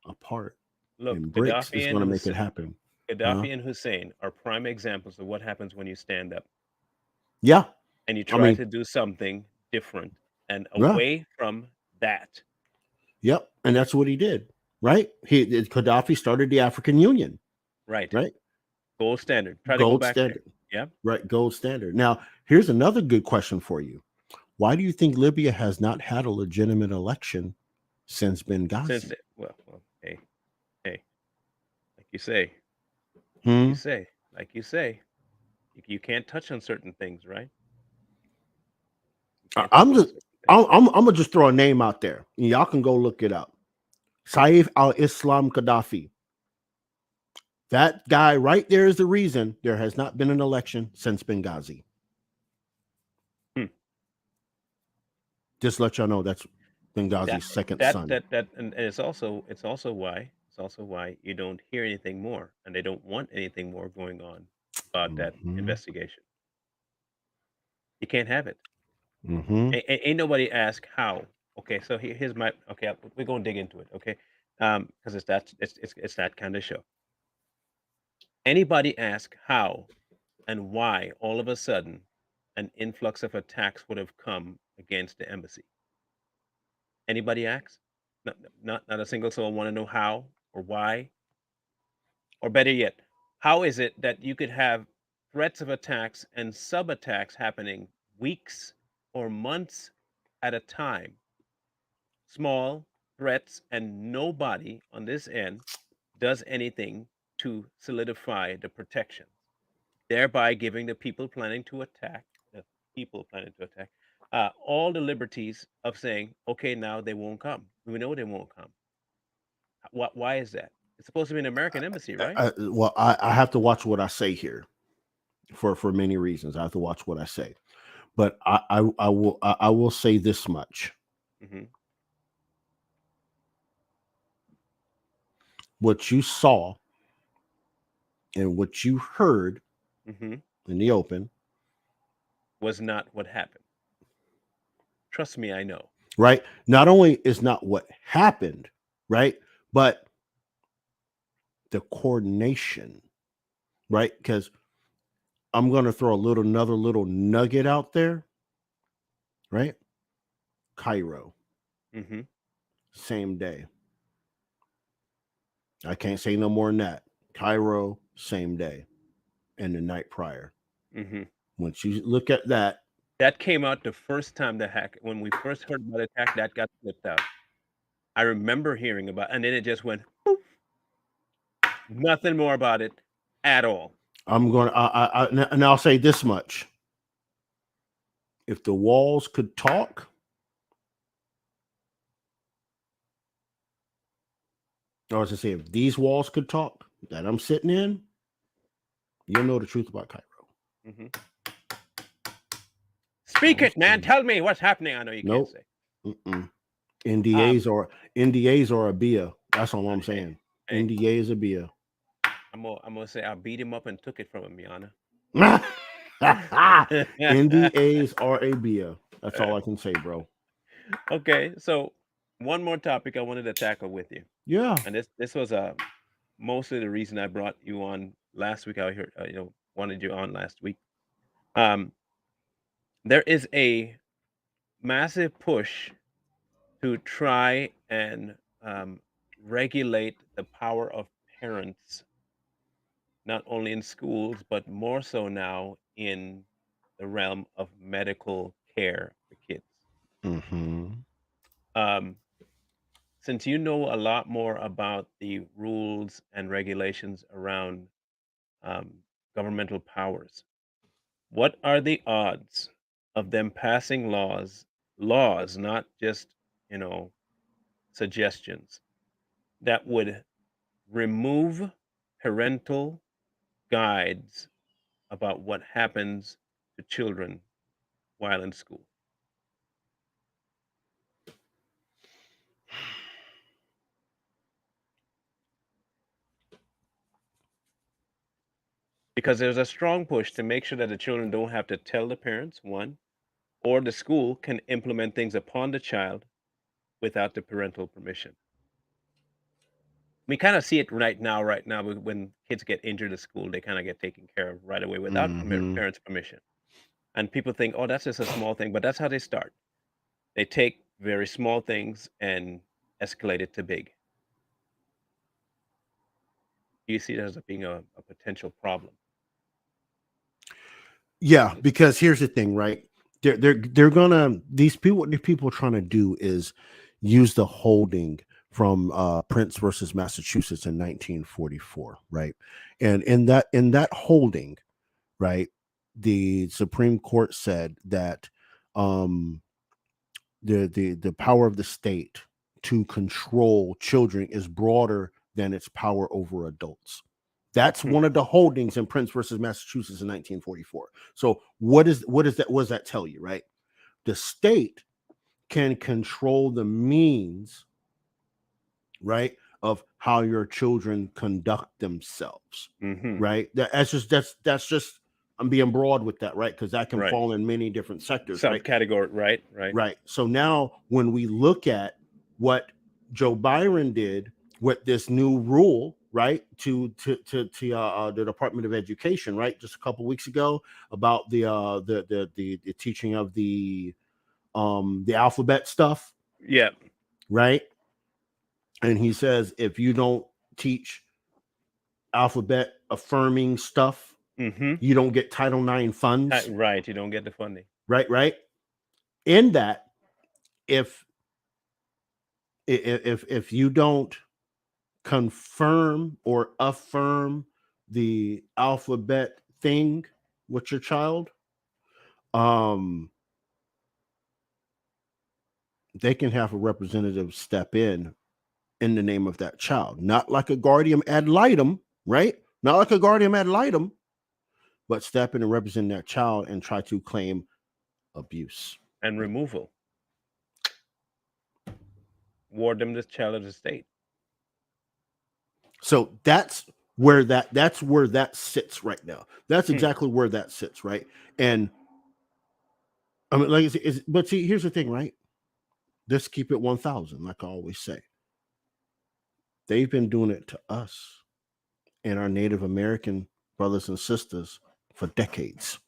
apart. Look, And BRICS is going to make it happen. Huh? Gaddafi and Hussein are prime examples of what happens when you stand up Yeah. and you I try mean, to do something different and yeah. away from that. Yep. And that's what he did. Right. Gaddafi started the African Union. Right. Right. Gold standard. Try to go Gold back there. standard. Yeah. Right. Gold standard. Now, here's another good question for you. Why do you think Libya has not had a legitimate election since Since Benghazi? hey, hey, like you say, like you Hmm? say, like you say, you can't touch on certain things, right? I'm just I'm gonna just throw a name out there. Y'all can go look it up. Saif al-Islam Gaddafi. That guy right there is the reason there has not been an election since Benghazi. Hmm. Just let y'all know that's Benghazi's second son. And it's also why you don't hear anything more, and they don't want anything more going on about that Mm-hmm. investigation. You can't have it. Mm-hmm. Ain't nobody ask how. Okay, so here's my okay. We're gonna dig into it. Okay, because it's that kind of show. Anybody ask how and why all of a sudden an influx of attacks would have come against the embassy? Anybody ask? Not a single soul want to know how or why, or better yet, how is it that you could have threats of attacks and sub attacks happening weeks or months at a time, small threats, and nobody on this end does anything to solidify the protection, thereby giving the people planning to attack, all the liberties of saying, okay, now they won't come. We know they won't come. Why is that? It's supposed to be an American embassy, right? Well, I have to watch what I say here for many reasons. I have to watch what I say, but I will say this much: Hmm. what you saw and what you heard Hmm. in the open, Was not what happened. Trust me, I know. right? Not only is not what happened, right, but the coordination, right? Because I'm going to throw another little nugget out there, right? Cairo, Hmm. same day. I can't say no more than that. Cairo, same day, and the night prior. Hmm. Once you look at that, That came out the first time the hack, when we first heard about the attack, that got flipped out. I remember hearing about, and then it just went poof, nothing more about it at all. I'm going to, and I'll say this much: if the walls could talk, I was to say, if these walls could talk that I'm sitting in, you'll know the truth about Cairo. Hmm. Speak I'm it, man. saying, Tell me what's happening. I know you can't nope. say. Mm-mm. Um, NDAs are a beer. That's all I'm hey, saying. hey, NDA is a beer. I'm gonna say I beat him up and took it from him, Yana. NDAs are a beer. That's all I can say, bro. Okay, so one more topic I wanted to tackle with you, Yeah. and this was mostly the reason I brought you on last week. I heard wanted you on last week. Um, there is a massive push to try and regulate the power of parents, not only in schools but more so now in the realm of medical care for kids. Mm-hmm. Um, since you know a lot more about the rules and regulations around um, governmental powers, what are the odds of them passing laws, not just, you know, suggestions, that would remove parental guides about what happens to children while in school? Because there's a strong push to make sure that the children don't have to tell the parents, one, or the school can implement things upon the child without the parental permission. We kind of see it right now, when kids get injured at school, they kind of get taken care of right away without Mm-hmm. parents' permission. And people think, oh, that's just a small thing, but that's how they start. They take very small things and escalate it to big. You see it as being a potential problem. Yeah, because here's the thing, right? They're gonna these people what the people are trying to do is use the holding from Prince versus Massachusetts in 1944, right? And in that holding, right, the Supreme Court said that um, the power of the state to control children is broader than its power over adults. That's Hmm. one of the holdings in Prince versus Massachusetts in 1944. So what is that? What does that tell you, right? The state can control the means, right, of how your children conduct themselves, Hmm. right? That's just I'm being broad with that, right? Because that can Right. fall in many different sectors, right? Subcategory. Right. Right. Right. So now when we look at what Joe Byron did with this new rule, right, to the Department of Education, right, just a couple weeks ago about the teaching of the alphabet stuff, Yeah. right? And he says if you don't teach alphabet affirming stuff, Hmm. you don't get Title IX funds, Right. You don't get the funding. right? In that, if if you don't confirm or affirm the alphabet thing with your child, um, they can have a representative step in the name of that child, not like a guardian ad litem, right? Not like a guardian ad litem, but step in and represent that child and try to claim abuse. And removal. Ward them this child of the state. So that's where that sits right now. That's Hmm. exactly where that sits, right? And I mean, like, but see, here's the thing, right? Let's keep it 1,000, like I always say. They've been doing it to us and our Native American brothers and sisters for decades.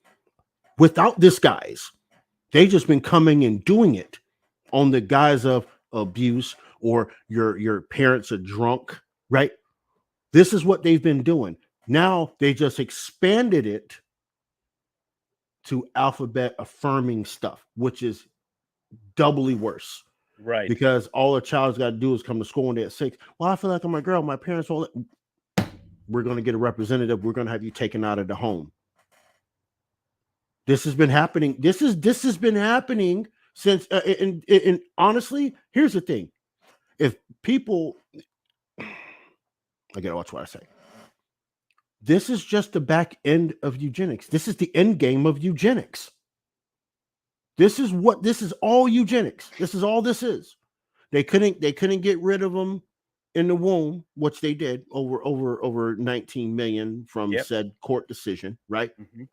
Without this guys, they just been coming and doing it on the guise of abuse or your parents are drunk, right? This is what they've been doing. Now they just expanded it to alphabet affirming stuff, which is doubly worse. Right. Because all a child's got to do is come to school and they're at 6. Well, I feel like I'm a girl. My parents won't. We're going to get a representative. We're going to have you taken out of the home. This has been happening. This has been happening since. And honestly, here's the thing: if people, I gotta watch what I say. This is just the back end of eugenics. This is the end game of eugenics. This is all eugenics. This is all this is. They couldn't get rid of them in the womb, which they did over 19 million from Yep. said court decision, right? Hmm.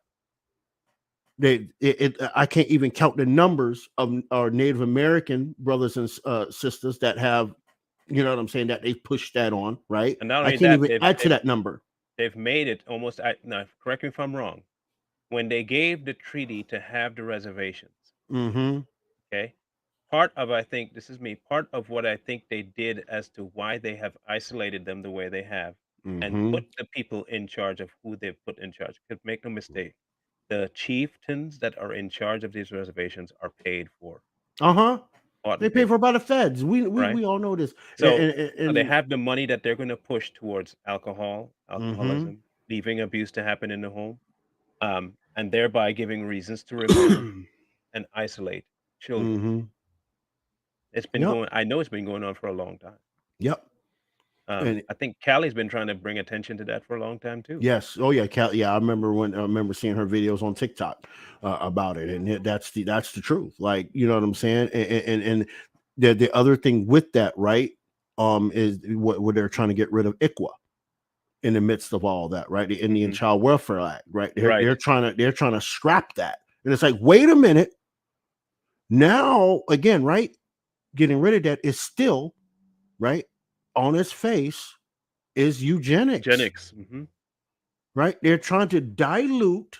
I can't even count the numbers of our Native American brothers and sisters that have, you know what I'm saying, that they pushed that on, right? And not I only can't that, even add to that number. they've made it almost. Now, correct me if I'm wrong. When they gave the treaty to have the reservations, Mm-hmm. okay, part of I think this is me. Part of what I think they did as to why they have isolated them the way they have, and Mm-hmm. put the people in charge of who they've put in charge. Because make no mistake, the chieftains that are in charge of these reservations are paid for, Uh-huh. bought They and pay paid for for, by the feds. We we, right? we all know this. So, so they And have the money that they're going to push towards mm-hmm. alcoholism, leaving abuse to happen in the home, and thereby giving reasons to remove and isolate children. Mm-hmm. It's been Yep. going. I know it's been going on for a long time. Yep. And I think Callie's been trying to bring attention to that for a long time too. yes. Oh yeah, yeah. I remember seeing her videos on TikTok about it, and that's the truth. Like, you know what I'm saying? And the other thing with that, right? Is what they're trying to get rid of ICWA in the midst of all that, right? The Indian Hmm. Child Welfare Act, right? Right. They're trying to scrap that, and it's like, wait a minute. Now again, right? Getting rid of that is still right on its face is eugenics. Eugenics. Hmm. Right? They're trying to dilute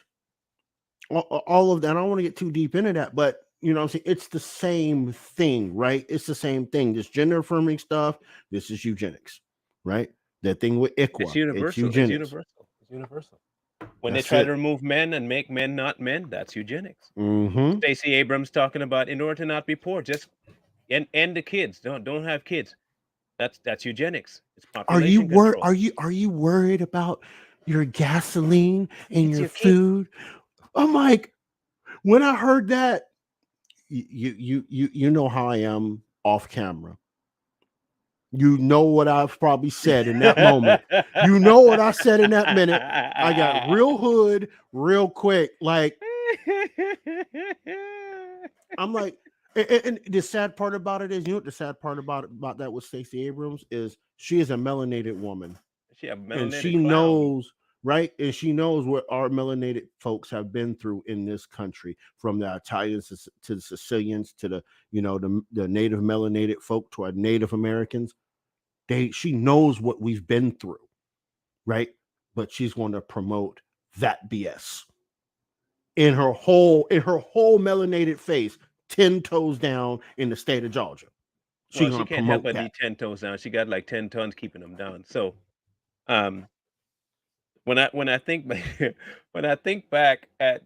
all of that. I don't want to get too deep into that, but you know what I'm saying? It's the same thing, right? It's the same thing. This gender affirming stuff, this is eugenics, right? That thing with It's ICWA, it's universal. It's eugenics. universal. It's universal. When they That's try to it. remove men and make men not men, that's eugenics. Mm-hmm. Stacey Abrams talking about in order to not be poor, just end the kids. Don't have kids. That's eugenics. It's population control. Are you worried about your gasoline and It's your your kid. food? I'm like, when I heard that, you know how I am off camera. You know what I've probably said in that moment. You know what I said in that minute. I got real hood real quick. Like I'm like, and the sad part about it is, you know what the sad part about that with Stacey Abrams is she is a melanated woman, She a and melanated she clown. knows, right, and she knows what our melanated folks have been through in this country, from the Italians to the Sicilians to the the native melanated folk to our Native Americans. She knows what we've been through, right? But she's going to promote that BS in her whole melanated face, 10 toes down in the state of Georgia. She's Well, going she to can't help promote but be that. 10 toes down. She got like 10 tons keeping them down. So, um, when I think back, when I think back at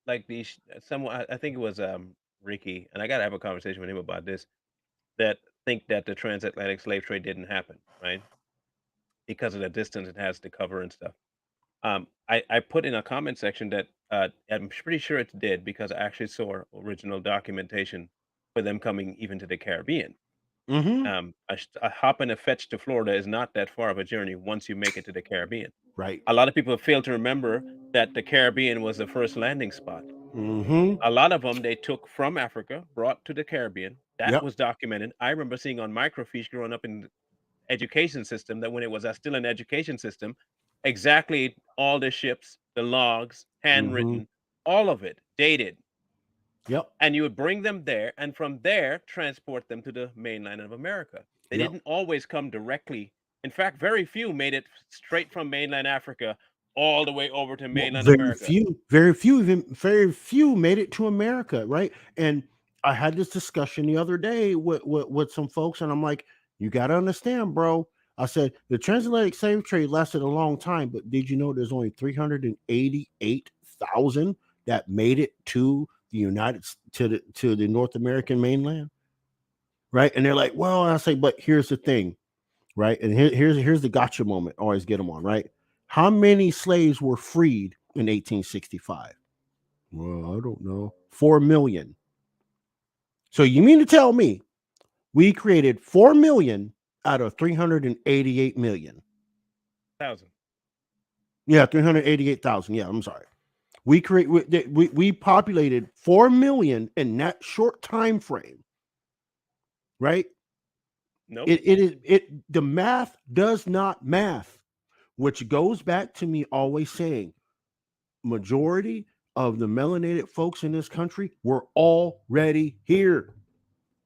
like these someone I think it was Ricky, and I got to have a conversation with him about this, that think that the transatlantic slave trade didn't happen, right? Because of the distance it has to cover and stuff. I put in a comment section that I'm pretty sure it did, because I actually saw original documentation for them coming even to the Caribbean. Mm-hmm. A hop and a fetch to Florida is not that far of a journey once you make it to the Caribbean. Right. A lot of people fail to remember that the Caribbean was the first landing spot. Mm-hmm. A lot of them they took from Africa, brought to the Caribbean. That Yep. was documented. I remember seeing on microfiche growing up in the education system, that when it was still an education system, exactly all the ships, the logs, Mm-hmm. handwritten, all of it dated, Yep. and you would bring them there, and from there transport them to the mainland of America. They Yep. didn't always come directly. In fact, very few made it straight from mainland Africa all the way over to Well, mainland America. very few made it to America, right? And I had this discussion the other day with some folks, and I'm like, you got to understand, bro. I said the transatlantic slave trade lasted a long time, but did you know there's only 388,000 that made it to the to the North American mainland, right? And they're like, well, I say, but here's the thing, right? And here's the gotcha moment. Always get them on, right? How many slaves were freed in 1865? Well, I don't know. 4 million. So you mean to tell me we created 4 million out of 388 million? 1,000. Yeah, 388,000. Yeah, I'm sorry. We populated 4 million in that short time frame, right? Nope. The math does not math, which goes back to me always saying majority of the melanated folks in this country were already here.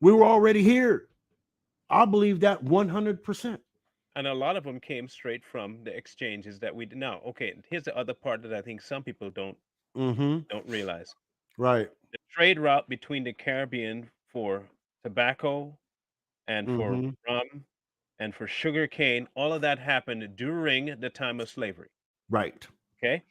We were already here. I believe that 100%. And a lot of them came straight from the exchanges that we did. Now, okay, here's the other part that I think some people Mm-hmm. don't realize. Right. The trade route between the Caribbean for tobacco and for Mm-hmm. rum and for sugar cane, all of that happened during the time of slavery. Right. Okay.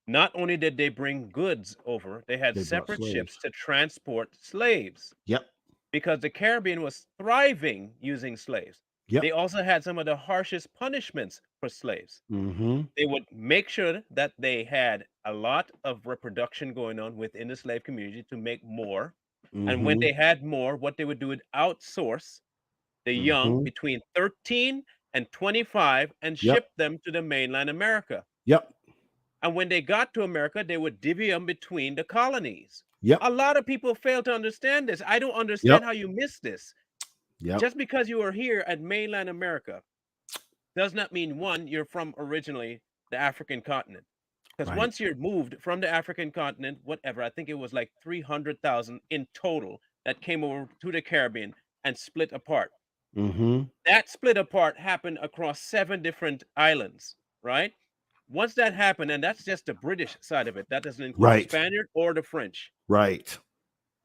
Not only did they bring goods over, they had They brought separate ships slaves. to transport slaves, Yep. because the Caribbean was thriving using slaves. They Yep. also had some of the harshest punishments for slaves. Mm-hmm. They would make sure that they had a lot of reproduction going on within the slave community to make more. And when Mm-hmm. they had more, what they would do is outsource the young Mm-hmm. between 13 and 25 and Yep. ship them to the mainland America. Yep. And when they got to America, they would divvy them between the colonies. Yep. A lot of people fail to understand this. I don't understand Yep. how you miss this. Yep. Just because you are here at mainland America does not mean, one, you're from originally the African continent. Because Right. once you're moved from the African continent, whatever, I think it was like 300,000 in total that came over to the Caribbean and split apart. Mm-hmm. That split apart happened across 7 different islands, right? Once that happened, and that's just the British side of it, that doesn't include the Right. Spaniard or the French, Right.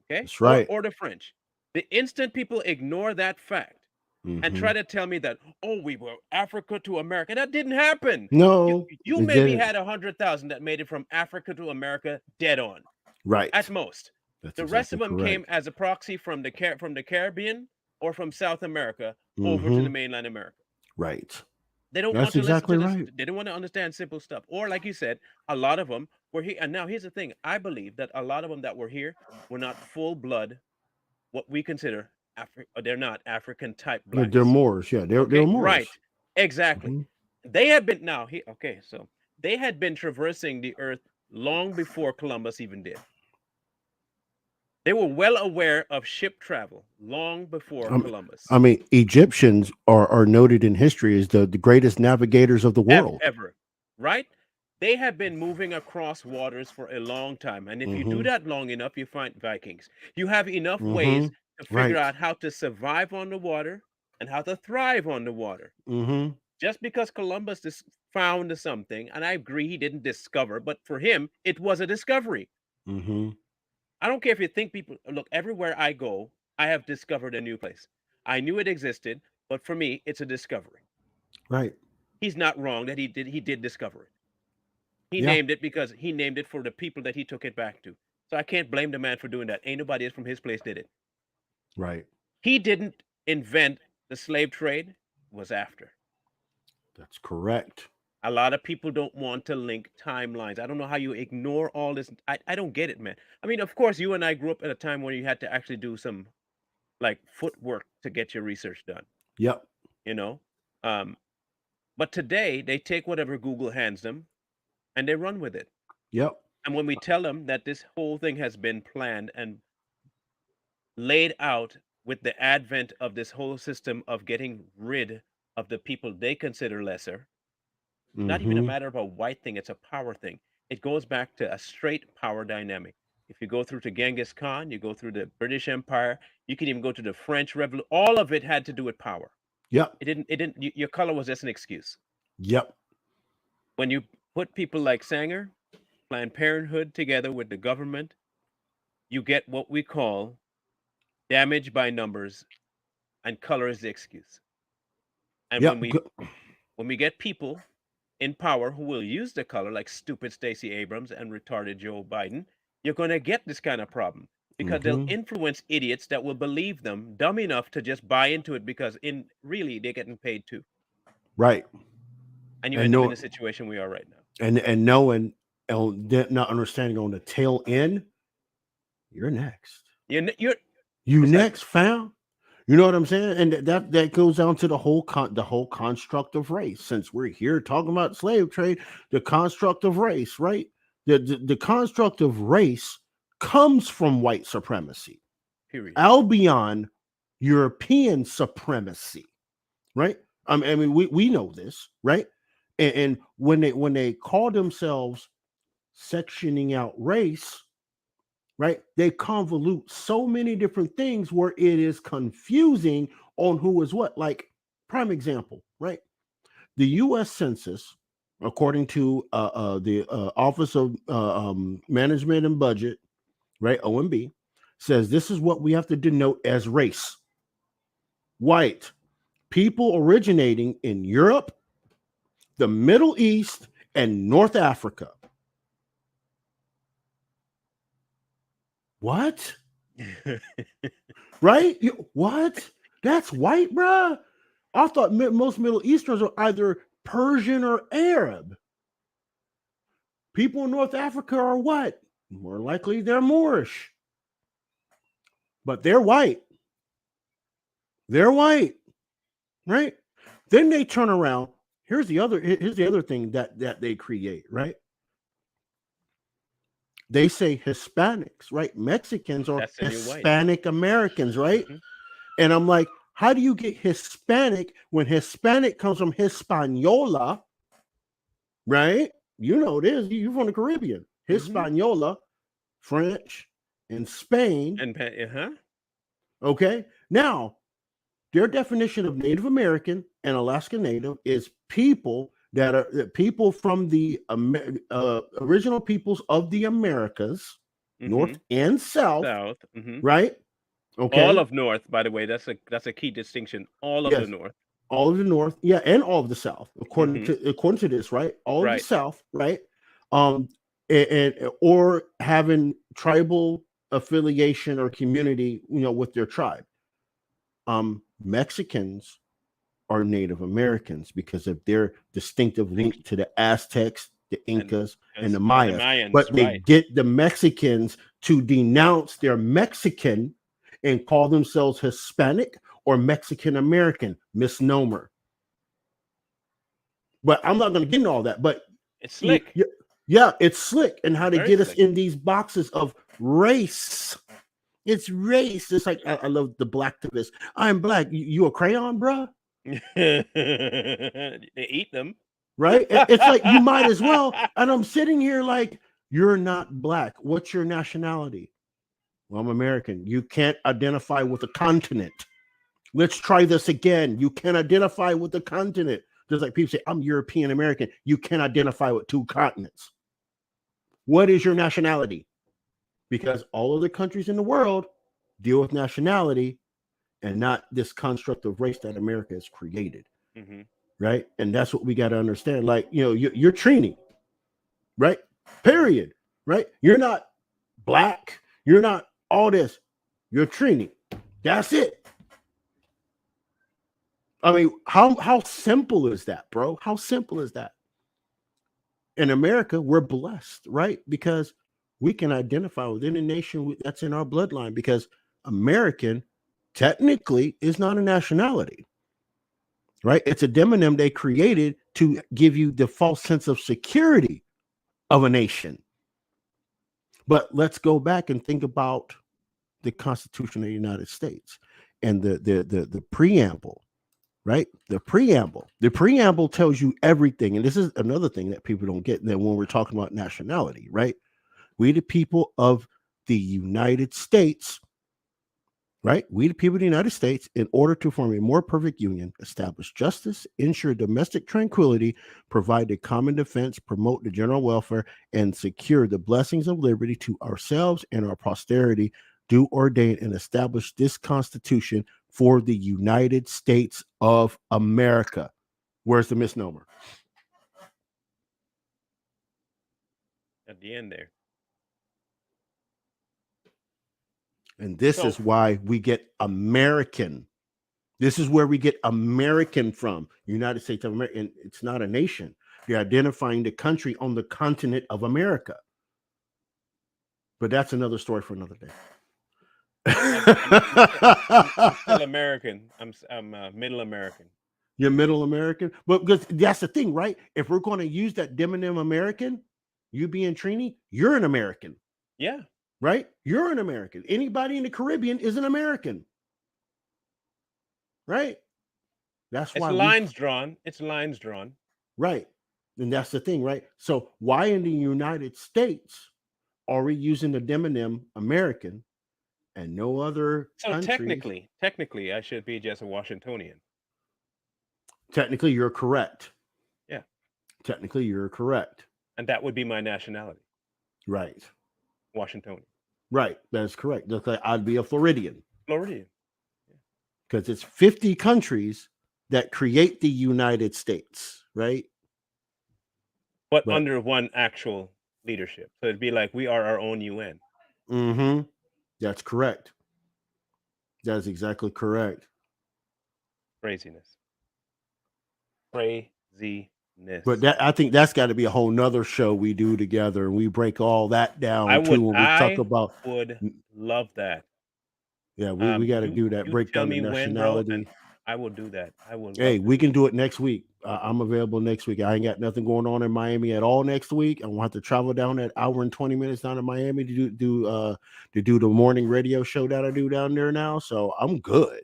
okay? That's right. Or the French. The instant people ignore that fact and Mm-hmm. try to tell me that, oh, we were Africa to America, that didn't happen. You, No, you it maybe didn't. had 100,000 that made it from Africa to America dead on, at Right. most. That's The rest exactly of them came correct. as a proxy from the Caribbean or from South America over to Mm-hmm. the mainland America. Right. They don't want That's to listen to exactly this. right. They don't want to understand simple stuff. Or, like you said, a lot of them were here. And now here's the thing: I believe that a lot of them that were here were not full blood. what we consider they're not African type They're blacks. Moors. Yeah, they're Okay, right. Moors. Exactly. Hmm. They had been okay, so they had been traversing the earth long before Columbus even did. They were well aware of ship travel long before Um, Columbus. I mean, Egyptians are noted in history as the greatest navigators of the world. Ever, right? They have been moving across waters for a long time. And if you do Hmm. that long enough, you find Vikings. You have enough Hmm. ways to figure Right. out how to survive on the water and how to thrive on the water. Hmm. Just because Columbus found something, and I agree he didn't discover, but for him, it was a discovery. Hmm. I don't care if you think people look, everywhere I go, I have discovered a new place. I knew it existed, but for me, it's a discovery. Right. He's not wrong that he did discover it. He Yeah. named it because he named it for the people that he took it back to. So I can't blame the man for doing that. Ain't nobody else from his place did it. Right. He didn't invent the slave trade, it was after. That's correct. A lot of people don't want to link timelines. I don't know how you ignore all this. I don't get it, man. I mean, of course, you and I grew up at a time where you had to actually do some like footwork to get your research done, Yep. you know? Um, but today they take whatever Google hands them and they run with it. Yep. And when we tell them that this whole thing has been planned and laid out with the advent of this whole system of getting rid of the people they consider lesser, it's not even a Hmm. matter of a white thing, it's a power thing. It goes back to a straight power dynamic. If you go through to Genghis Khan, you go through the British Empire, you can even go to the French Revolution, all of it had to do with power. Yep. Your color was just an excuse. Yep. When you put people like Sanger, Planned Parenthood together with the government, you get what we call damage by numbers, and color is the excuse. And Yep. when we get people in power who will use the color, like stupid Stacey Abrams and retarded Joe Biden, you're going to get this kind of problem because they'll Hmm. influence idiots that will believe them, dumb enough to just buy into it because in really they're getting paid too, Right. and you And end up in no, the situation we are right now. and knowing and not understanding on the tail end, you're next. You're You precisely. next, fam. You know what I'm saying? And that goes down to the whole the whole construct of race. Since we're here talking about slave trade, the construct of race, right? The construct of race comes from white supremacy, Period. Albion European supremacy, right? I mean, we know this, right? And when they call themselves sectioning out race, right? They convolute so many different things where it is confusing on who is what. Like, prime example, right? The U.S. Census, according to the Office of Management and Budget, right, OMB, says this is what we have to denote as race: white, people originating in Europe, the Middle East, and North Africa. What? Right? What? That's white, bruh? I thought most Middle Easterns are either Persian or Arab. People in North Africa are what? More likely they're Moorish. But they're white. They're white, right? Then they turn around. Here's the other thing that they create, right? They say Hispanics, right? Mexicans are That's the new white. Hispanic Americans, right? Mhm. And I'm like, how do you get Hispanic when Hispanic comes from Hispaniola, right? You know this. You're from the Caribbean. Mhm. Hispaniola, French, and Spain. And Okay. Now, their definition of Native American and Alaska Native is people people from the original peoples of the Americas, North Mhm. and South, South. Mhm. right? All Okay. of North, by the way, that's a key distinction. All of the Yes. North. All of the North, yeah, and all of the South, Mhm. according to this, right? All of the Right. South, right? Um, and or having tribal affiliation or community, with their tribe. Mexicans are Native Americans because of their distinctive link to the Aztecs, the And Incas, and the and the Mayas. Mayans, But they right. get the Mexicans to denounce their Mexican and call themselves Hispanic or Mexican American. Misnomer. But I'm not going to get into all that. But It's slick. yeah, it's slick. And how It's to very get us slick. in these boxes of race. It's race. It's like I love the blacktivist. I'm black. You a crayon, bruh? They eat them. Right? It's like you might as well. And I'm sitting here like, you're not black. What's your nationality? Well, I'm American. You can't identify with a continent. Let's try this again. You can identify with the continent. Just like people say, I'm European American. You can identify with two continents. What is your nationality? Because all of the countries in the world deal with nationality and not this construct of race that America has created. Mm-hmm. Right? And that's what we got to understand. Like, you're Trini, right? Period. Right? You're not black. You're not all this. You're Trini. That's it. I mean, how simple is that, bro? How simple is that? In America, we're blessed, right? Because we can identify with any nation that's in our bloodline, because American technically is not a nationality, right? It's a demonym they created to give you the false sense of security of a nation. But let's go back and think about the Constitution of the United States and the preamble. Right? The preamble tells you everything. And this is another thing that people don't get that when we're talking about nationality, right? We, the people of the United States, right? We, the people of the United States, in order to form a more perfect union, establish justice, ensure domestic tranquility, provide the common defense, promote the general welfare, and secure the blessings of liberty to ourselves and our posterity, do ordain and establish this Constitution for the United States of America. Where's the misnomer? At the end there. And this is why we get American. This is where we get American from. United States of America. And it's not a nation. You're identifying the country on the continent of America. But that's another story for another day. I'm still American. I'm middle American. You're middle American, but because that's the thing, right? If we're going to use that demonym American, you being Trini, you're an American. Yeah. Right? You're an American. Anybody in the Caribbean is an American. Right? That's why drawn. It's lines drawn. Right. And that's the thing, right? So why in the United States are we using the demonym American and no other countries? Technically, I should be just a Washingtonian. Technically, you're correct. Yeah. Technically, you're correct. And that would be my nationality. Right. Washingtonian. Right. That's correct. Just like I'd be a Floridian. Floridian. Because it's 50 countries that create the United States, right? But under one actual leadership. So it'd be like we are our own UN. Mm-hmm. That's correct. That's exactly correct. Craziness. But I think that's got to be a whole nother show we do together, and we break all that down talk would love that. Yeah, we got to do that. Break down the nationality. When, bro, I will do that. I will. Hey, we can do it next week. I'm available next week. I ain't got nothing going on in Miami at all next week. I want to travel down that hour and 20 minutes down to Miami to do the morning radio show that I do down there now. So I'm good.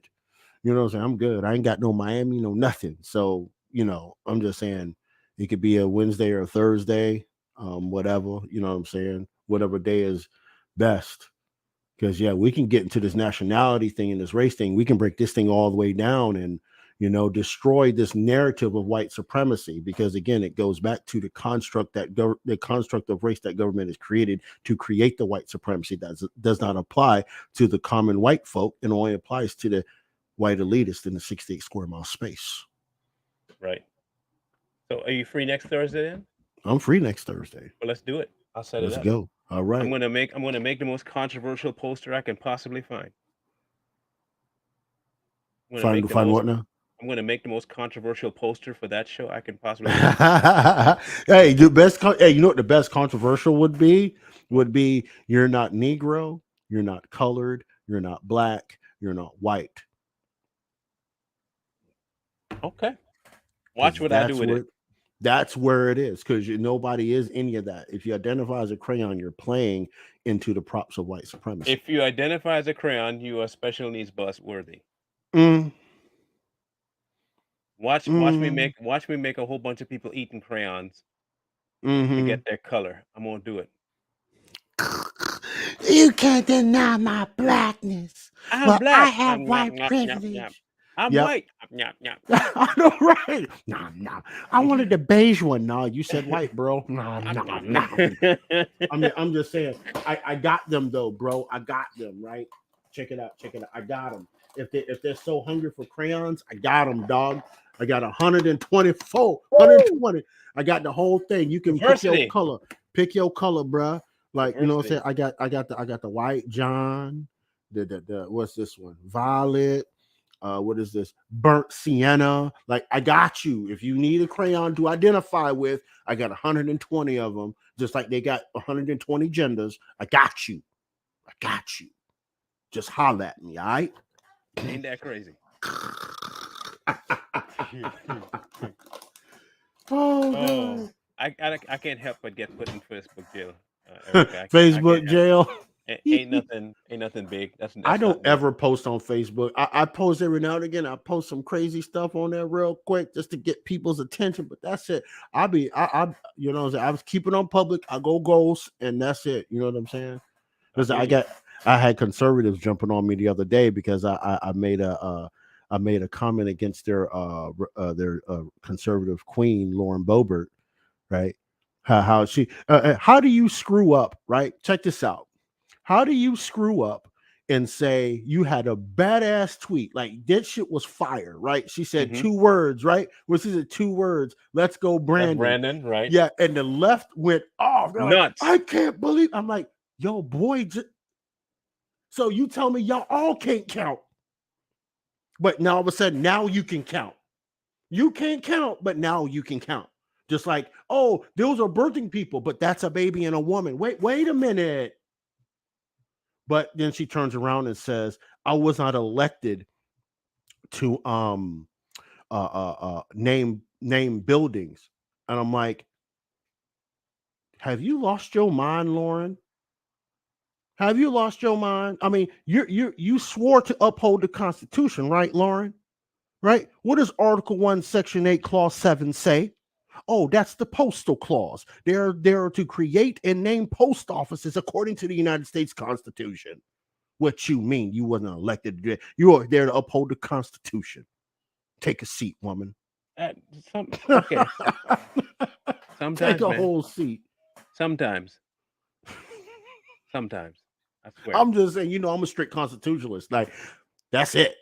You know what I'm saying? I'm good. I ain't got no Miami, no nothing. So, I'm just saying it could be a Wednesday or a Thursday, whatever, you know what I'm saying? Whatever day is best. Because, we can get into this nationality thing and this race thing. We can break this thing all the way down and, destroy this narrative of white supremacy. Because, again, it goes back to the construct the construct of race that government has created to create the white supremacy that does not apply to the common white folk and only applies to the white elitists in the 68 square mile space. Right. So are you free next Thursday then? I'm free next Thursday. Well, let's do it. I'll set it up. Let's go. All right. I'm gonna make the most controversial poster I can possibly find. Find what now? I'm gonna make the most controversial poster for that show I can possibly find. Hey, you know what the best controversial would be? You're not Negro, you're not colored, you're not black, you're not white. Okay. Watch Because what I do with it. that's where it is. Because nobody is any of that. If you identify as a crayon, you're playing into the props of white supremacy. If you identify as a crayon, you are special needs bus worthy. Mm, mm, Watch me make a whole bunch of people eating crayons to mm-hmm. get their color. I'm gonna do it. You can't deny my blackness. I'm Well, I black. have Nyap, white nyap, nyap, nyap. privilege. I'm Yep. white. Nyap, nyap, I know, right? Nah, nah. I wanted the beige one. Nah, you said white, bro. Nah, nyap. nah, nah. I'm just saying. I got them though, bro. I got them, right? Check it out. Check it out. I got them. If they're so hungry for crayons, I got them, dog. I got 124, 120. I got the whole thing. You can pick your Diversity. color. Pick your color, bro. Like, you know what I'm Diversity. saying? I got the white John. The what's this one? Violet. What is this? Burnt sienna. Like, I got you. If you need a crayon to identify with, I got 120 of them, just like they got 120 genders. I got you. I got you. Just holler at me, all right? Ain't that crazy? Oh, Oh, God. I can't help but get put in Facebook jail, Erica. I Facebook can't help jail. it. Ain't nothing big. I That's don't not big. ever post on Facebook. I post every now and again. I post some crazy stuff on there real quick just to get people's attention. But that's it. I you know what I'm saying? I was keeping on public. I go ghost, and that's it. You know what I'm saying? I Because hear you. I had conservatives jumping on me the other day because I made I made a comment against their conservative queen Lauren Boebert, right? How she how do you screw up, right? Check this out. How do you screw up and say you had a badass tweet? Like, that shit was fire, right? She said Hmm. 2 words, right? Which is it? 2 words. Let's go, That's Brandon. Brandon, right? Yeah, and the left went off. They're like, Nuts. I can't believe. I'm like, yo, boy. So you tell me y'all all can't count, but now all of a sudden now you can count. You can't count, but now you can count. Just like, oh, those are birthing people, but that's a baby and a woman. Wait a minute. But then she turns around and says, I was not elected to name buildings. And I'm like, have you lost your mind, Lauren? Have you lost your mind? I mean, you swore to uphold the Constitution, right, Lauren? Right? What does Article 1, Section 8, Clause 7 say? Oh, that's the postal clause. They're to create and name post offices according to the United States Constitution. What you mean? You wasn't elected to do it. You are there to uphold the Constitution. Take a seat, woman. Uh, okay. Take Sometimes, a man. whole seat. Sometimes. Sometimes. I swear. I'm just saying, I'm a strict constitutionalist. Like, that's it.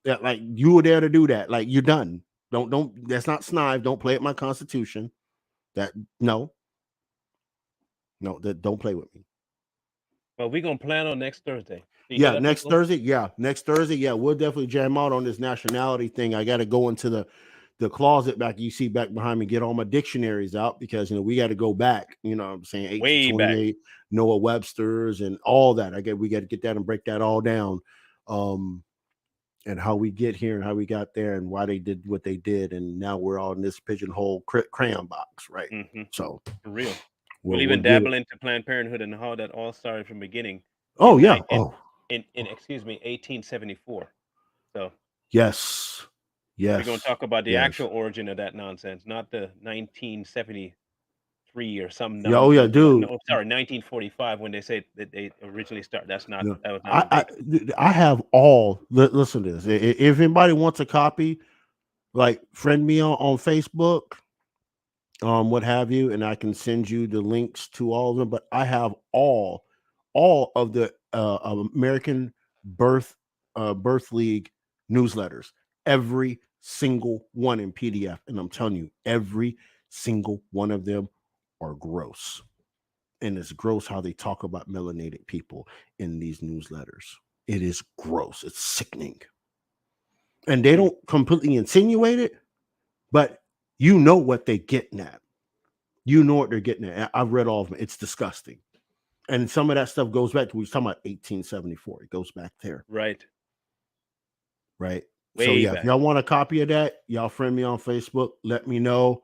That, like, you were there to do that. Like, you're done. Don't. That's not snive. Don't play at my Constitution. That no, that don't play with me. But we're gonna plan on next Thursday. You hear Yeah, that, next people? Thursday. Yeah, next Thursday. Yeah, we'll definitely jam out on this nationality thing. I got to go into the closet back you see back behind me, get all my dictionaries out because we got to go back. You know what I'm saying? Way back. 1828, Noah Webster's, and all that. We got to get that and break that all down. And how we get here and how we got there and why they did what they did, and now we're all in this pigeonhole crayon box, right? Hmm. So For real. We'll we'll even get dabble it. into Planned Parenthood and how that all started from the beginning Oh in yeah. nine Oh in excuse me 1874. So yes, we're gonna yes, talk about the yes. actual origin of that nonsense, not the 1973 or some Yeah. Oh yeah, nonsense. Or, dude. no, sorry, 1945 when they say that they originally started. Yeah. That was not the date. I have all. Listen to this. If anybody wants a copy, like friend me on Facebook, what have you, and I can send you the links to all of them. But I have all of the American Birth League newsletters, every single one in PDF, and I'm telling you, every single one of them are gross. And it's gross how they talk about melanated people in these newsletters. It is gross. It's sickening. And they Mm. don't completely insinuate it, but you know what they're getting at. You know what they're getting at. I've read all of them. It's disgusting. and some of that stuff goes back to, we was talking about 1874. It goes back there. Right. Right. So Way yeah, if back. y'all want a copy of that, y'all friend me on Facebook, let me know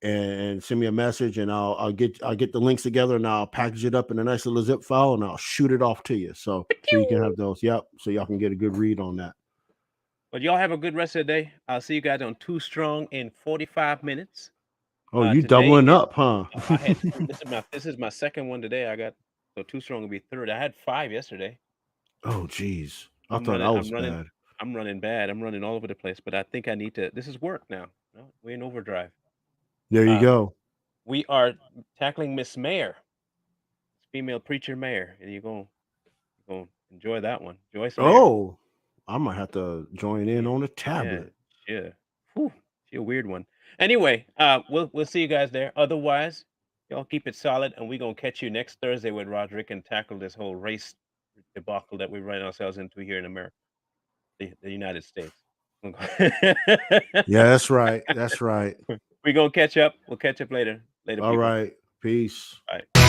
and send me a message, and I'll get the links together, and I'll package it up in a nice little zip file, and I'll shoot it off to you. So you can have those. Yep. So y'all can get a good read on that. But y'all have a good rest of the day. I'll see you guys on Too Strong in 45 minutes. Oh, you Today doubling is up, huh? I had this is my second one today. I got so Too Strong will be third. I had 5 yesterday. Oh, geez. I I'm thought running. I I'm was running. bad. I'm running bad. I'm running all over the place. But I think I need to. This is work now. No, we're in overdrive. There you Uh, go. we are tackling Miss Mayor, female preacher mayor, and you're gonna enjoy that one, Joyce Mayer. Oh, I might have to join in Yeah, on the yeah, tablet. yeah. Whew, she a weird one. Anyway, we'll see you guys there. Otherwise, y'all keep it solid, and we're gonna catch you next Thursday with Roderick and tackle this whole race debacle that we run ourselves into here in America, the United States. Yeah, that's right. That's right. We're gonna catch up. We'll catch up later. Later, All people. right. Peace. Bye.